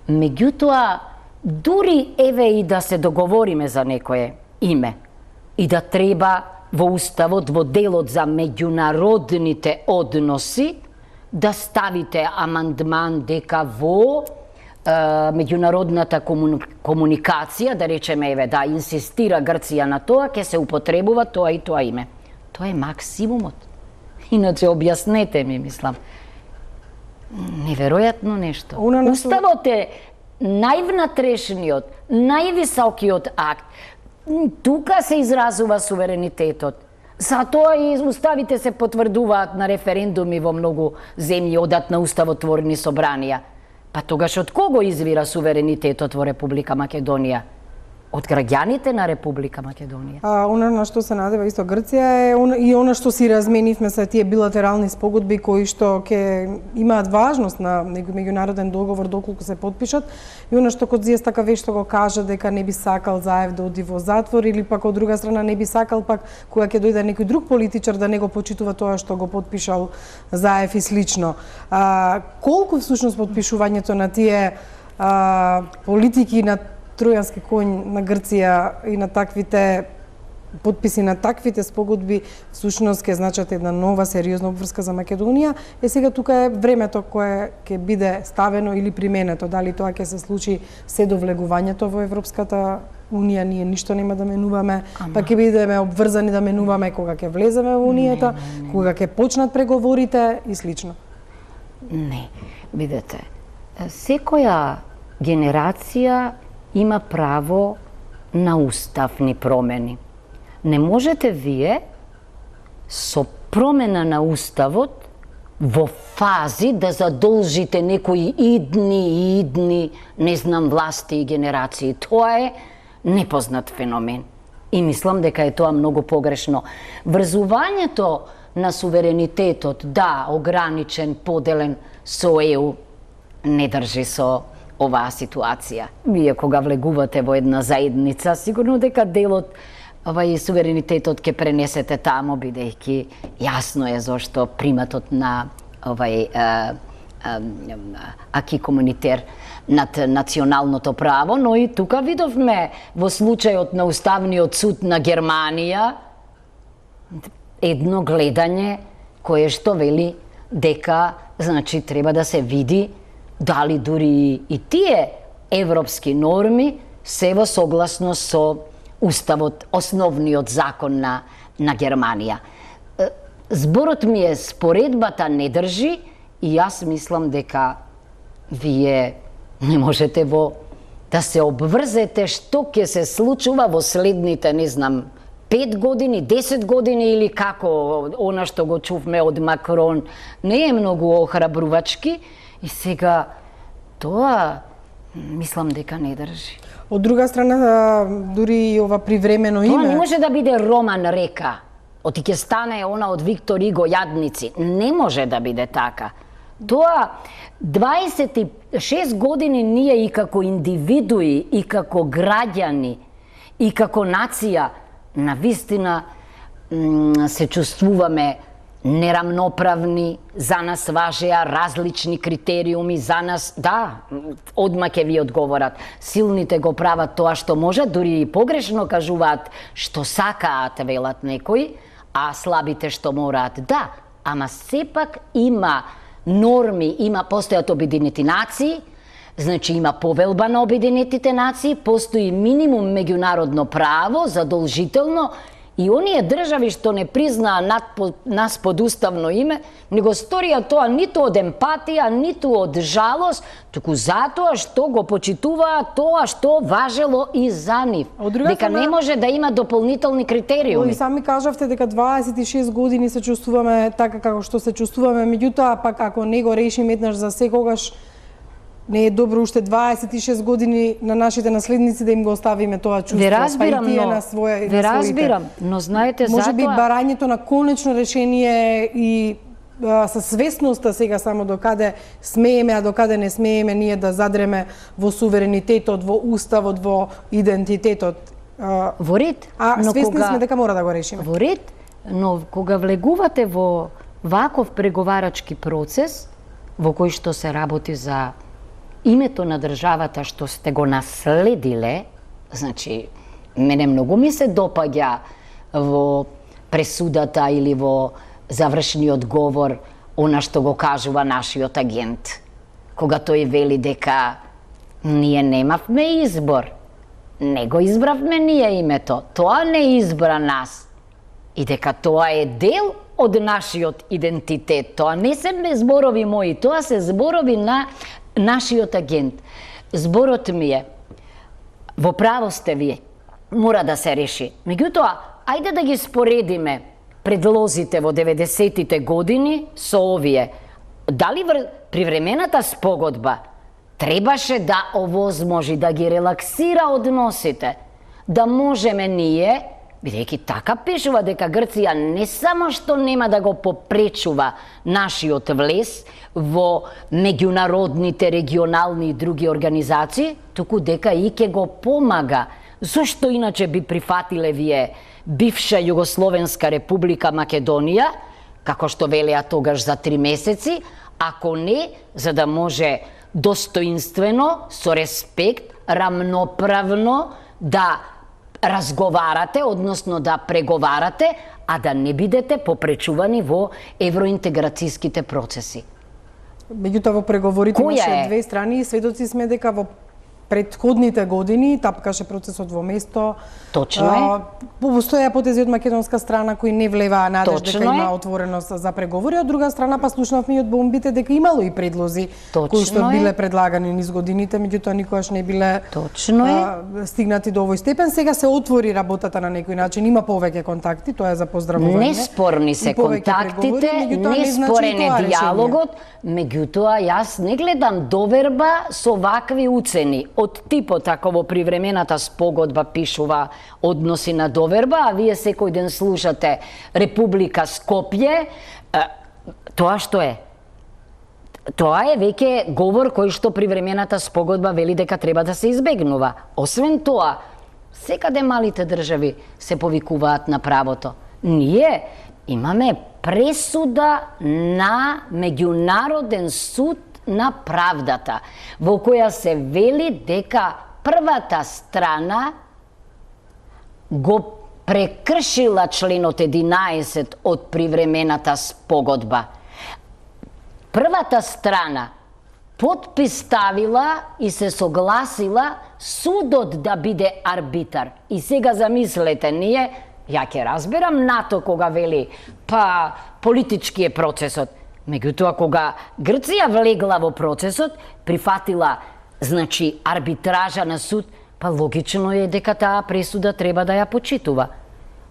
Меѓутоа, дури еве и да се договориме за некое име и да треба во Уставот, во делот за меѓународните односи, да ставите амандман дека во меѓународната комуникација, да речеме, еве, да инсистира Грција на тоа, ќе се употребува тоа и тоа име. Тоа е максимумот. Иначе објаснете ми, мислам. Неверојатно нешто. Уставот е највнатрешниот, највисокиот акт. Тука се изразува суверенитетот. Затоа и уставите се потврдуваат на референдуми во многу земји, одат на уставотворни собранија. Па тогаш од кого извира суверенитетот во Република Македонија? Од граѓаните на Република Македонија. Она на што се надева исто Грција е и она што си разменивме со тие билатерални спогодби кои што ќе имаат важност на некој меѓународен договор доколку се потпишат, и она што Кодзијас така вешто го кажа дека не би сакал Заев да оди во затвор, или пак од друга страна не би сакал пак кога ќе дојде некој друг политичар да не го почитува тоа што го потпишал Заев и слично. Колку всушност потпишувањето на тие политики на тројански конј на Грција и на таквите потписи на таквите спогодби всушност ќе значат една нова сериозна обврска за Македонија. Сега тука е времето кое ќе биде ставено или применето, дали тоа ќе се случи се до влегувањето во Европската Унија, ние ништо нема да менуваме, па ќе бидеме обврзани да менуваме кога ќе влеземе во Унијата, кога ќе почнат преговорите и слично. Не, видете, секоја генерација има право на уставни промени. Не можете вие со промена на уставот во фази да задолжите некои идни, не знам, власти и генерации. Тоа е непознат феномен. И мислам дека е тоа многу погрешно. Врзувањето на суверенитетот, да, ограничен, поделен со ЕУ, не држи со оваа ситуација. Вие кога влегувате во една заедница, сигурно дека делот суверенитетот ќе пренесете тамо, бидејќи јасно е зошто приматот на аки комунитер над националното право, но и тука видовме во случајот на Уставниот суд на Германија едно гледање кое што вели дека значи треба да се види дали дури и тие европски норми се во согласност со Уставот, основниот закон на Германија. Зборот ми е споредбата не држи и јас мислам дека вие не можете да се обврзете што ќе се случува во следните, не знам, 5 години, 10 години или како она што го чувме од Макрон не е многу охрабрувачки и сега тоа мислам дека не држи. Од друга страна, дури и ова привремено име... Тоа не може да биде роман река. Оти ќе стане она од Виктор Иго Јадници. Не може да биде така. Тоа 26 години ние и како индивидуи, и како граѓани, и како нација, навистина се чувствуваме нерамноправни, за нас важеа различни критериуми, за нас, да, одма ќе ви одговорат. Силните го прават тоа што можат, дури и погрешно кажуваат што сакаат, велат некои, а слабите што мораат. Да, ама сепак има норми, постојат Обединети нации, значи има повелба на Обединетите нации, постои минимум меѓународно право, задолжително, и оние држави што не признаа нас под уставно име, не го сторија тоа ниту од емпатија, ниту од жалост, туку затоа што го почитуваа тоа што важело и за нив. Дека не може да има дополнителни критериуми. И сами кажавте дека 26 години се чувствуваме така како што се чувствуваме, меѓутоа пак ако не го решиме еднаш за секогаш, не е добро уште 26 години на нашите наследници да им го оставиме тоа чувство. Ве разбирам, но знаете затоа... Може би барањето на конечно решение и со свесноста сега само докаде смееме, а докаде не смееме ние да задреме во суверенитетот, во уставот, во идентитетот. Во ред. А свесни сме дека мора да го решиме. Во ред, но кога влегувате во ваков преговарачки процес, во кој што се работи за името на државата што сте го наследиле, значи, мене многу ми се допаѓа во пресудата или во завршниот говор она што го кажува нашиот агент. Кога тој вели дека ние немавме избор, не го избравме ние името, тоа не избра нас. И дека тоа е дел од нашиот идентитет. Тоа не се зборови мои, тоа се зборови на нашиот агент. Зборот ми е, во право сте вие, мора да се реши. Меѓутоа, ајде да ги споредиме предлозите во 90-тите години со овие. Дали привремената спогодба требаше да овозможи да ги релаксира односите, да можеме ние, бидејќи така пишува дека Грција не само што нема да го попречува нашиот влез во меѓународните, регионални и други организации, туку дека и ќе го помага. Зошто иначе би прифатиле вие бивша Југословенска република Македонија, како што велеа тогаш за 3 месеци, ако не, за да може достоинствено, со респект, рамноправно да разговарате, односно да преговарате, а да не бидете попречувани во евроинтеграцијските процеси. Меѓутоа во преговорите имаше две страни и сведоци сме дека во предходните години тапкаше процесот во место. Точно е. Постоја потези од македонска страна кои не влеваа надеж дека Точно е. има отвореност за преговори, од друга страна па слушнавме и од бомбите дека имало и предлози Точно кои што е. биле предлагани низ годините, меѓутоа никогаш не биле Точно е. стигнати до овој степен. Сега се отвори работата на некој начин, има повеќе контакти, тоа е за поздравување. Неспорни се И повеќе контактите, преговори, меѓутоа не значи неспорен е тоа решение. диалогот, меѓутоа јас не гледам доверба со вакви уцени. Од типот ако во привремената спогодба пишува односи на доверба, а вие секој ден слушате Република Скопје, тоа што е? Тоа е веќе говор кој што привремената спогодба вели дека треба да се избегнува. Освен тоа, секаде малите држави се повикуваат на правото. Ние имаме пресуда на Меѓународен суд на правдата, во која се вели дека првата страна го прекршила членот 11 од привремената спогодба. Првата страна потпис ставила и се согласила судот да биде арбитар. И сега замислете, ние, ја ќе разберам НАТО кога вели, па политички е процесот. Меѓутоа, кога Грција влегла во процесот, прифатила, значи, арбитража на суд, па логично е дека таа пресуда треба да ја почитува.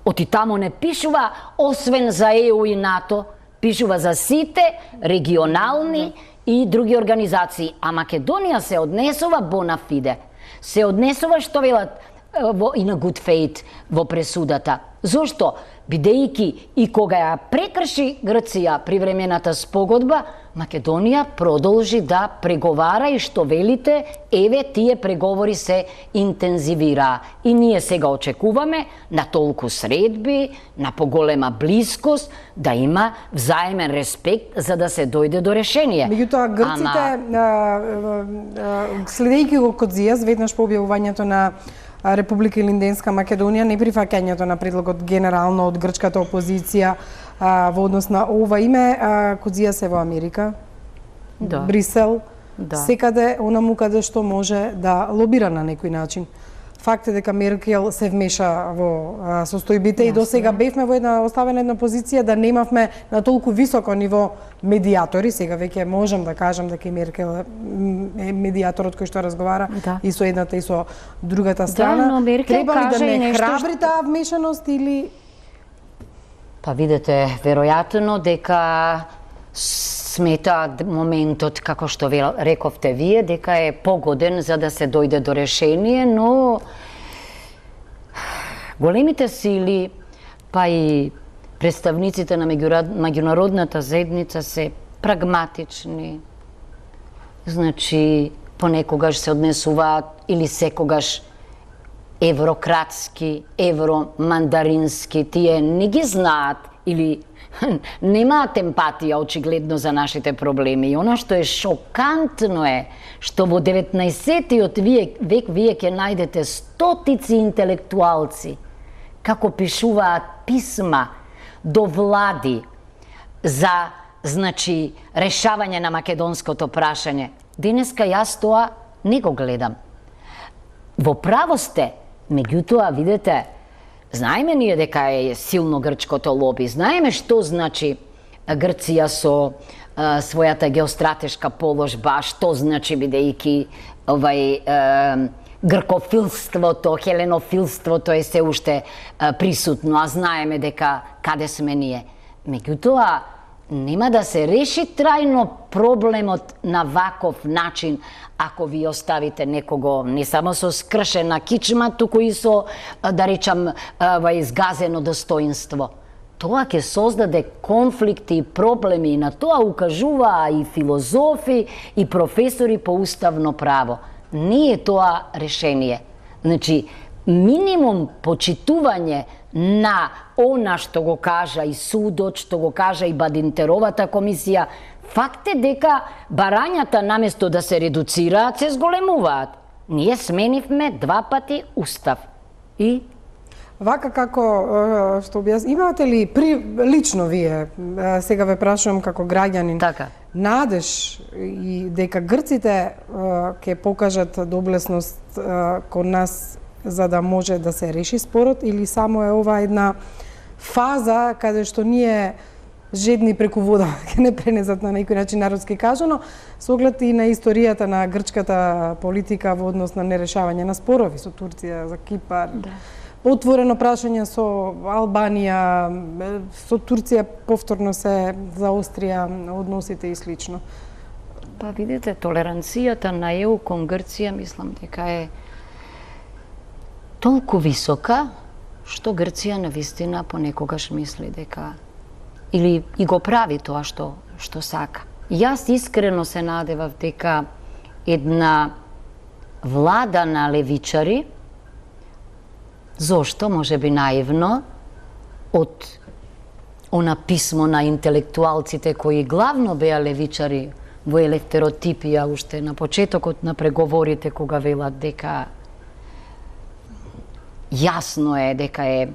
Оти тамо не пишува, освен за ЕУ и НАТО, пишува за сите регионални и други организации. А Македонија се однесува bona fide. Се однесува, што велат, in a good faith во пресудата. Зошто? Бидејќи и кога ја прекрши Грција привремената спогодба, Македонија продолжи да преговара и што велите, еве тие преговори се интензивираа. И ние сега очекуваме на толку средби, на поголема блискост, да има взаемен респект за да се дојде до решение. Меѓутоа, грците, следејќи го Кодзијас, веднаш по објавувањето на Република Илинденска Македонија, не прифаќањето на предлогот генерално од грчката опозиција во однос на ова име, Кодзијас е во Америка, Да. Брисел, Да. секаде онаму каде што може да лобира на некој начин. Факт е дека Меркел се вмеша во состојбите и до сега бевме во оставена една позиција да немавме на толку високо ниво медиатори. Сега веќе можам да кажам дека и Меркел е медиаторот кој што разговара и со едната и со другата страна. но Меркел треба ли да кажа и не нешто храбри таа вмешаност или Па видете, веројатно дека сметаат моментот, како што рековте вие, дека е погоден за да се дојде до решение, но големите сили, па и представниците на меѓународната заедница се прагматични. Значи, понекогаш се однесуваат или секогаш еврократски, евромандарински, тие не ги знаат или немаат емпатија очигледно за нашите проблеми. И она што е шокантно е што во 19-тиот век вие ќе најдете стотици интелектуалци како пишуваат писма до влади за, значи, решавање на македонското прашање. Денеска јас тоа не го гледам. Во право сте, меѓутоа, видете, знаеме ние дека е силно грчкото лоби, знаеме што значи Грција со својата геостратешка положба, што значи бидејќи гркофилството, хеленофилството е се уште присутно, а знаеме дека каде сме ние. Меѓутоа, нема да се реши трајно проблемот на ваков начин ако ви оставите некого не само со скршена кичма, туку и со, да речам, изгазено достоинство. Тоа ќе создаде конфликти и проблеми, и на тоа укажуваа и филозофи и професори по уставно право. Не е тоа решение. Значи, минимум почитување на она што го кажа и судот, што го кажа и Бадинтеровата комисија, факт е дека барањата наместо да се редуцираат, се зголемуваат. Ние сменивме 2 пати устав. И вака како што имате ли лично вие, сега ве прашувам како граѓанин, така, надеж и дека грците ќе покажат доблесност кон нас за да може да се реши спорот, или само е ова една фаза каде што ние жедни преку вода ќе не пренесат на некој начин народски кажано, со оглед и на историјата на грчката политика во однос на нерешавање на спорови со Турција, за Кипар. Да. Отворено прашање со Албанија, со Турција повторно се заострија односите и слично. Па видите, толеранцијата на ЕУ кон Грција мислам дека е толку висока што Грција навистина понекогаш мисли дека или и го прави тоа што сака. Јас искрено се надевав дека една влада на левичари, зошто можеби наивно, од она писмо на интелектуалците кои главно беа левичари во елефтеротипија уште на почетокот на преговорите, кога велат дека јасно е дека е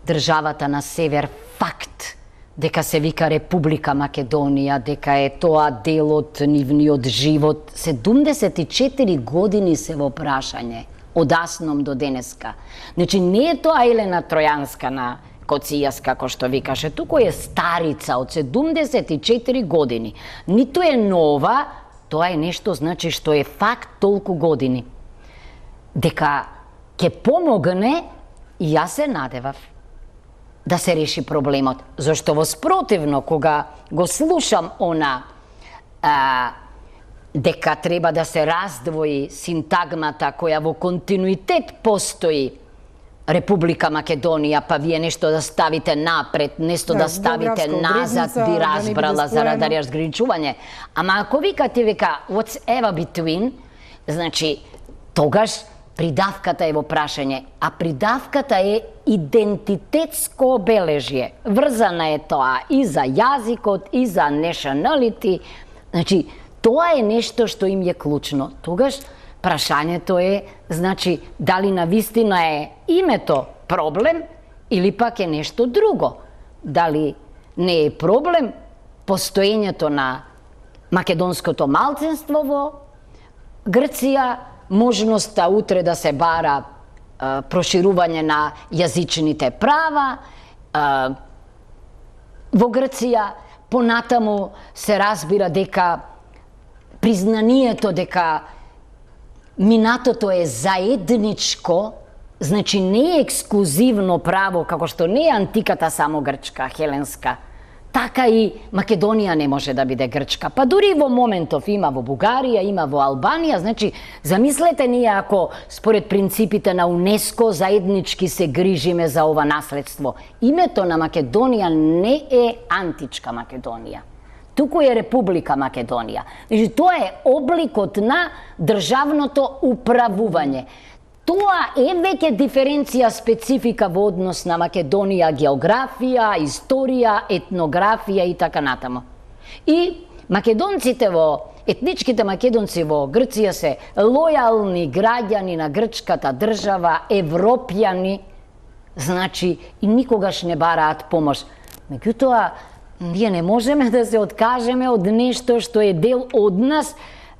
државата на север факт, дека се вика Република Македонија, дека е тоа дел од нивниот живот. 74 години се во прашање, од Асном до денеска. Значи, не е тоа Елена Тројанска на Коцијас, како што викаше, туку е старица од 74 години. Ниту е нова, тоа е нешто, значи, што е факт толку години. Дека ќе помогне, и јас се надевав да се реши проблемот. Зашто во спротивно, кога го слушам она дека треба да се раздвои синтагмата која во континуитет постои Република Македонија, па вие нешто да ставите напред, нешто да ставите назад, би разбрала заради разграничување. Ама ако викате вика what's ever between, значи тогаш придавката е во прашање, а придавката е идентитетско обележје. Врзана е тоа и за јазикот, и за nationality. Значи, тоа е нешто што им е клучно. Тогаш прашањето е, значи, дали навистина е името проблем или пак е нешто друго. Дали не е проблем постоењето на македонското малцинство во Грција, можноста утре да се бара проширување на јазичните права во Грција, понатаму се разбира дека признанието дека минатото е заедничко, значи не е ексклузивно право, како што не е антиката само грчка, хеленска, така и Македонија не може да биде грчка. Па дури во моментов има во Бугарија, има во Албанија, значи замислете ние ако според принципите на УНЕСКО заеднички се грижиме за ова наследство. Името на Македонија не е античка Македонија. Туку е Република Македонија. Значи тоа е обликот на државното управување. Тоа е веќе диференција специфика во однос на Македонија, географија, историја, етнографија и така натаму. И македонците етничките македонци во Грција се лојални граѓани на грчката држава, европјани, значи и никогаш не бараат помош. Меѓутоа, ние не можеме да се откажеме од нешто што е дел од нас,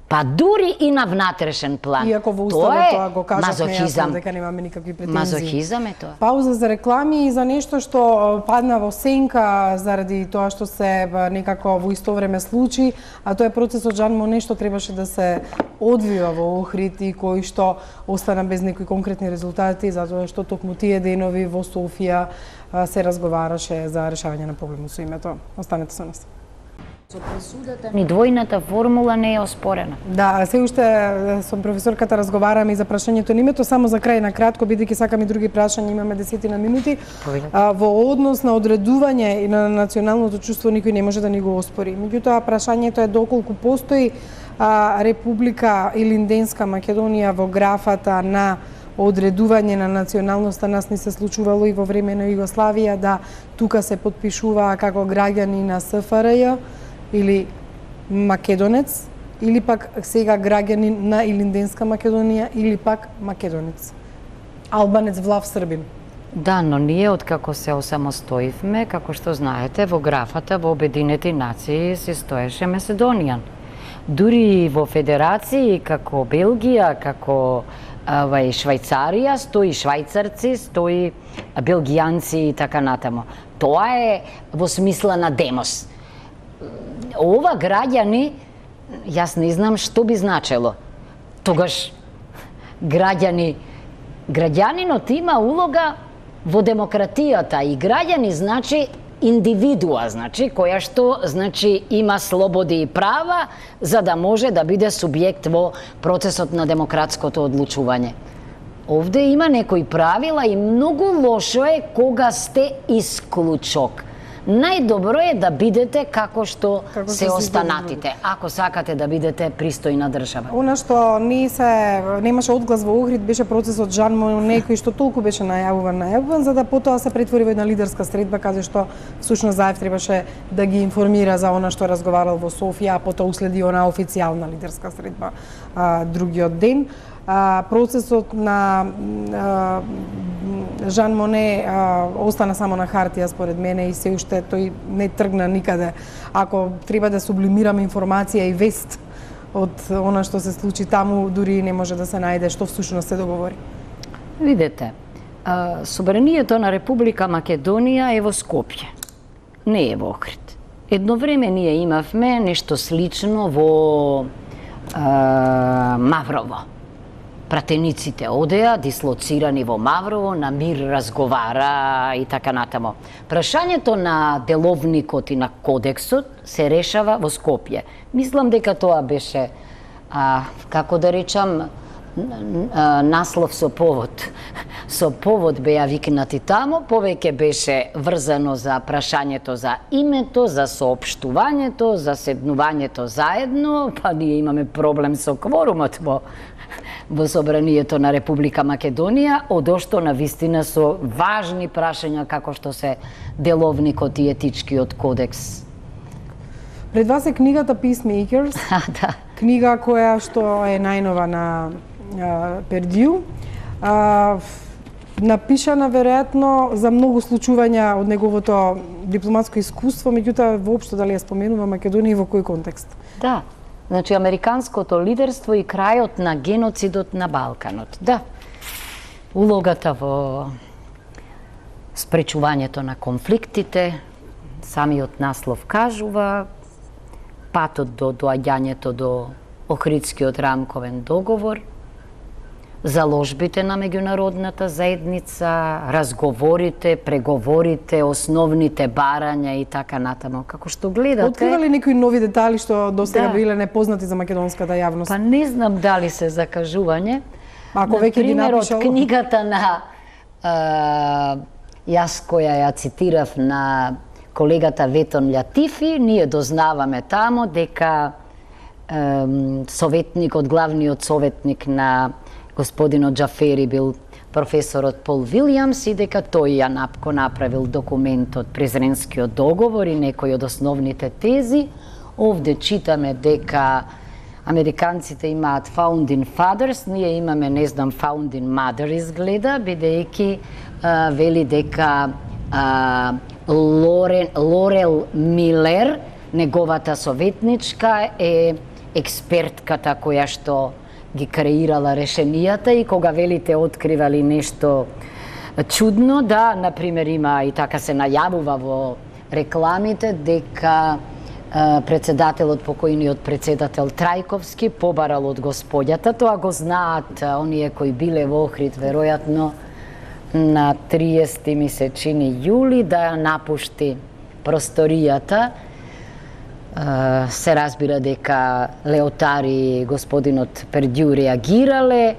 па дури и на внатрешен план. Иако во уставот тоа го кажавме јасно дека немаме никакви претензии. Мазохизам е тоа. Пауза за реклами и за нешто што падна во сенка заради тоа што се некако во исто време случи, а тоа е процесот Жан Моне што требаше да се одвива во Охрид и кој што остана без некои конкретни резултати, затоа што токму тие денови во Софија се разговараше за решавање на проблемот со името. Останете со нас. Со пресудата ни двојната формула не е оспорена. Да, се уште со професорката разговараме и за прашањето на името, само за крај на кратко, бидејќи сакаме и други прашања, имаме 10 минути. Во однос на одредување и на националното чувство никој не може да ни го оспори. Меѓутоа, прашањето е доколку постои Република Илинденска Македонија во графата на одредување на националноста. Нас не се случувало и во време на Југославија да тука се подпишуваа како граѓани на СФРЈ или македонец, или пак сега граѓанин на Илинденска Македонија, или пак македонец. Албанец, влав, србин. Да, но ние откако се осамостоивме, како што знаете, во графата во Обединети нации се стоеше Македонијан. Дури во федерации како Белгија, како Швајцарија, стои швајцарци, стои белгијанци и така натамо. Тоа е во смисла на демос. Ова граѓани, јас не знам што би значело. Тогаш граѓанинот има улога во демократијата и граѓани значи индивидуа, значи која што значи има слободи и права за да може да биде субјект во процесот на демократското одлучување. Овде има некои правила и многу лошо е кога сте исклучок. Најдобро е да бидете како што се останатите, ако сакате да бидете пристојна држава. Она што немаше одглас во Охрид беше процесот Жан Моне, кој што толку беше најавуван, за да потоа се претвори во една лидерска средба, каде што всушност Заев требаше да ги информира за она што разговарал во Софија, а потоа уследи она официјална лидерска средба другиот ден. Процесот на Жан Моне остана само на хартија според мене и се уште тој не тргна никаде. Ако треба да сублимираме информација и вест од она што се случи таму, дури не може да се најде што всушност се договори. Видете, собранието на Република Македонија е во Скопје, не е во Охрид. Едно време ние имавме нешто слично во Маврово. Пратениците одеа, дислоцирани во Маврово, на мир разговара и така натамо. Прашањето на деловникот и на кодексот се решава во Скопје. Мислам дека тоа беше, како да речам, наслов со повод. Со повод беа викнати тамо, повеќе беше врзано за прашањето за името, за соопштувањето, за седнувањето заедно, па ние имаме проблем со кворумот во собранието на Република Македонија, одошто на вистина со важни прашања како што се деловникот и етичкиот кодекс. Пред вас е книгата Peacemakers, Да. книга која што е најнова на Пердју, напишана веројатно за многу случувања од неговото дипломатско искуство, меѓутоа воопшто дали ја споменува Македонија и во кој контекст? Да. Значи, американското лидерство и крајот на геноцидот на Балканот. Да. Улогата во спречувањето на конфликтите, самиот наслов кажува, патот до доаѓањето до Охридскиот рамковен договор, заложбите на меѓународната заедница, разговорите, преговорите, основните барања и така натаму. Како што гледате... Открива ли некои нови детали што досега биле непознати за македонската јавност? Па не знам дали се закажување. Ако веќе ги напишал... Од книгата на... јас која ја цитирав на колегата Ветон Лјатифи, ние дознаваме тамо дека советникот, главниот советник на господинот Џафери бил професорот Пол Вилјамс и дека тој ја направил документот президентскиот договор и некои од основните тези. Овде читаме дека американците имаат founding fathers, ние имаме, не знам, founding mother изгледа, бидејќи вели дека Лорел Милер, неговата советничка, е експертката која што ги креирала решенијата и кога велите откривали нешто чудно, да, например, има и така се најавува во рекламите дека председателот, покојниот председател Трајковски побарал од господјата. Тоа го знаат оние кои биле во Охрид, веројатно на 30 ми се чини јули, да ја напушти просторијата. Се разбира дека Леотари и господинот Пердју реагирале.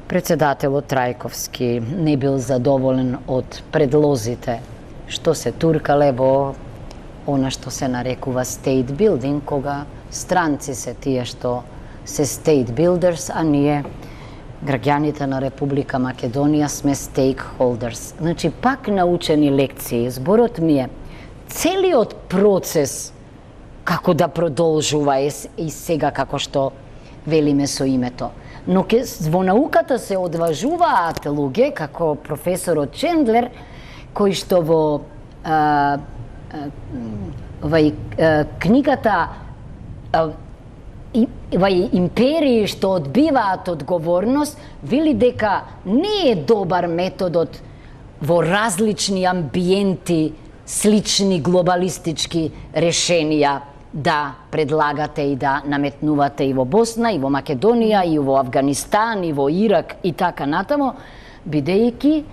Председателот Трајковски не бил задоволен од предлозите што се туркале во она што се нарекува state building, кога странци се тие што се state builders, а ние, граѓаните на Република Македонија, сме stakeholders. Значи, пак научени лекции. Зборот ми е, целиот процес како да продолжува и сега како што велиме со името. Но во науката се одважуваат луѓе, како професорот Чендлер, кои што во книгата империи што одбиваат одговорност, вели дека не е добар методот во различни амбиенти, слични глобалистички решенија да предлагате и да наметнувате и во Босна, и во Македонија, и во Авганистан, и во Ирак и така натамо, бидејќи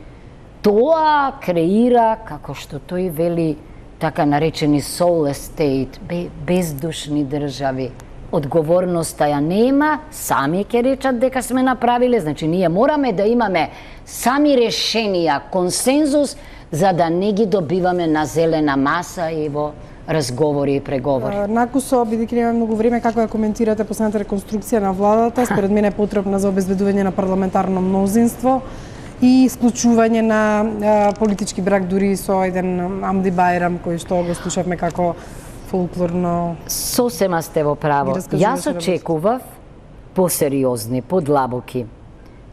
тоа креира, како што тој вели, така наречени soulless state, бездушни држави. Одговорноста ја нема, сами ќе речат дека сме направиле, значи ние мораме да имаме сами решенија, консензус, за да не ги добиваме на зелена маса и во разговори и преговори. Накусо, бидејќи нема многу време, како ја коментирате последната реконструкција на владата? Според мене е потребна за обезбедување на парламентарно мнозинство и исклучување на политички брак дури со еден Амди Бајрам, кој што го слушавме како фолклорно. Сосема сте во право. Јас очекував посериозни, подлабоки,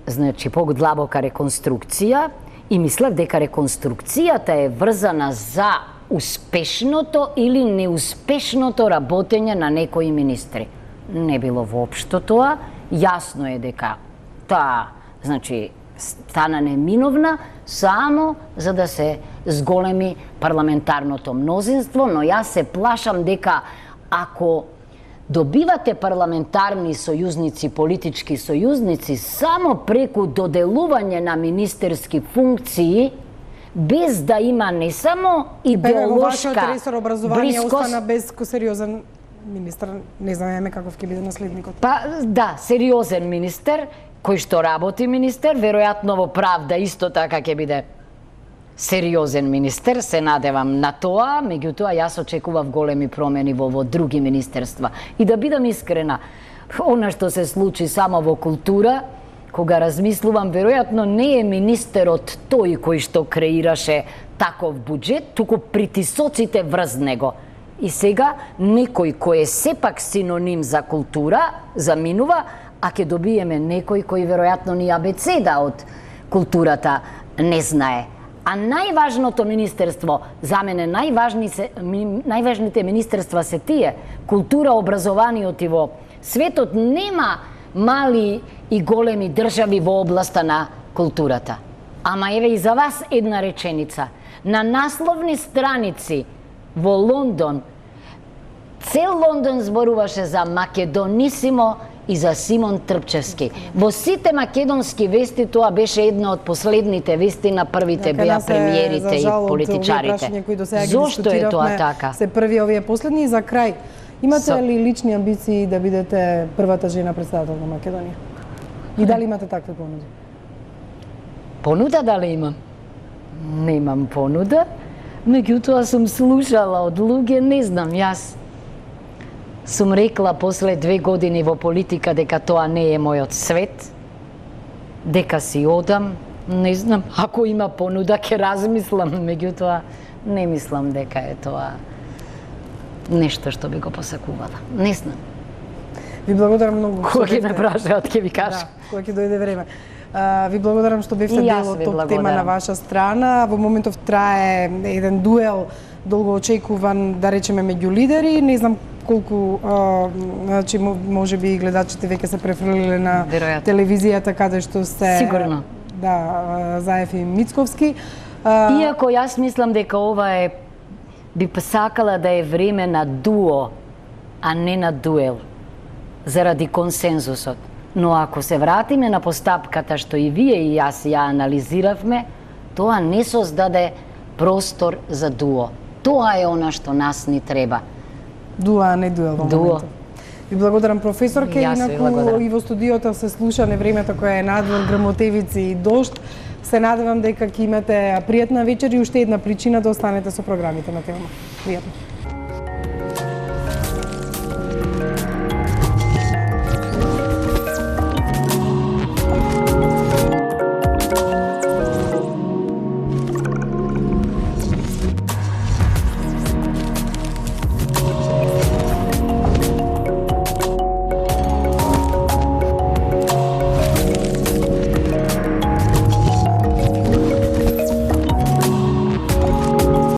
значи подлабока реконструкција и мислев дека реконструкцијата е врзана за успешното или неуспешното работење на некои министри. Не било воопшто тоа. Јасно е дека таа, значи, стана неминовна само за да се зголеми парламентарното мнозинство, но јас се плашам дека ако добивате парламентарни сојузници, политички сојузници само преку доделување на министерски функции, без да има не само идеолошка близкост, остана без сериозен министр, не знаеме каков ќе биде наследникот. Па да, сериозен министер, кој што работи министер, веројатно во правда исто така ќе биде сериозен министер, се надевам на тоа, меѓутоа јас очекував големи промени во други министерства. И да бидам искрена, она што се случи само во култура, кога размислувам, веројатно не е министерот тој кој што креираше таков буџет, туку притисоците врз него. И сега некој кој е сепак синоним за култура заминува, а ќе добиеме некој кој веројатно ни абецеда од културата не знае. А најважното министерство, за мене најважните министерства се тие: култура, образованиот, и во светот нема мали и големи држави во областа на културата. Ама еве и за вас една реченица. На насловни страници во Лондон, цел Лондон зборуваше за Македонисимо и за Симон Трпчевски. Во сите македонски вести тоа беше една од последните вести, на првите беа премиерите и политичарите. Зошто е тоа така? Се први, овие последни. И за крај, имате ли лични амбиции да бидете првата жена председател на Македонија? И дали имате такви понуди? Понуда дали имам? Немам понуда, меѓутоа сум слушала од луѓе, не знам, јас сум рекла после 2 години во политика дека тоа не е мојот свет, дека си одам, не знам, ако има понуда ќе размислам, меѓутоа не мислам дека е тоа нешто што би го посакувала. Не знам. Ви благодарам многу. Кога ќе ме прашаат, ќе ви кажам. Да, кога ќе дојде време. Ви благодарам што бевте дел од топ тема на ваша страна. Во моментов трае еден дуел долго очекуван, да речеме, меѓу лидери. Не знам колку, значи, може би гледачите веќе се префрлиле на телевизијата каде што се... Сигурно. Да, Заев и Мицковски. Иако јас мислам дека ова е, би сакала да е време на дуо, а не на дуел, заради консензусот. Но ако се вратиме на постапката што и вие и јас ја анализиравме, тоа не создаде простор за дуо. Тоа е она што нас ни треба. Дуо, а не дуел во моментот. Ви благодарам, професорке, инаку и во студиото се слуша невремето кое е надвор, грмотевици и дожд. Се надевам дека ќе имате пријатна вечер и уште една причина да останете со програмите на Телма. Пријатно.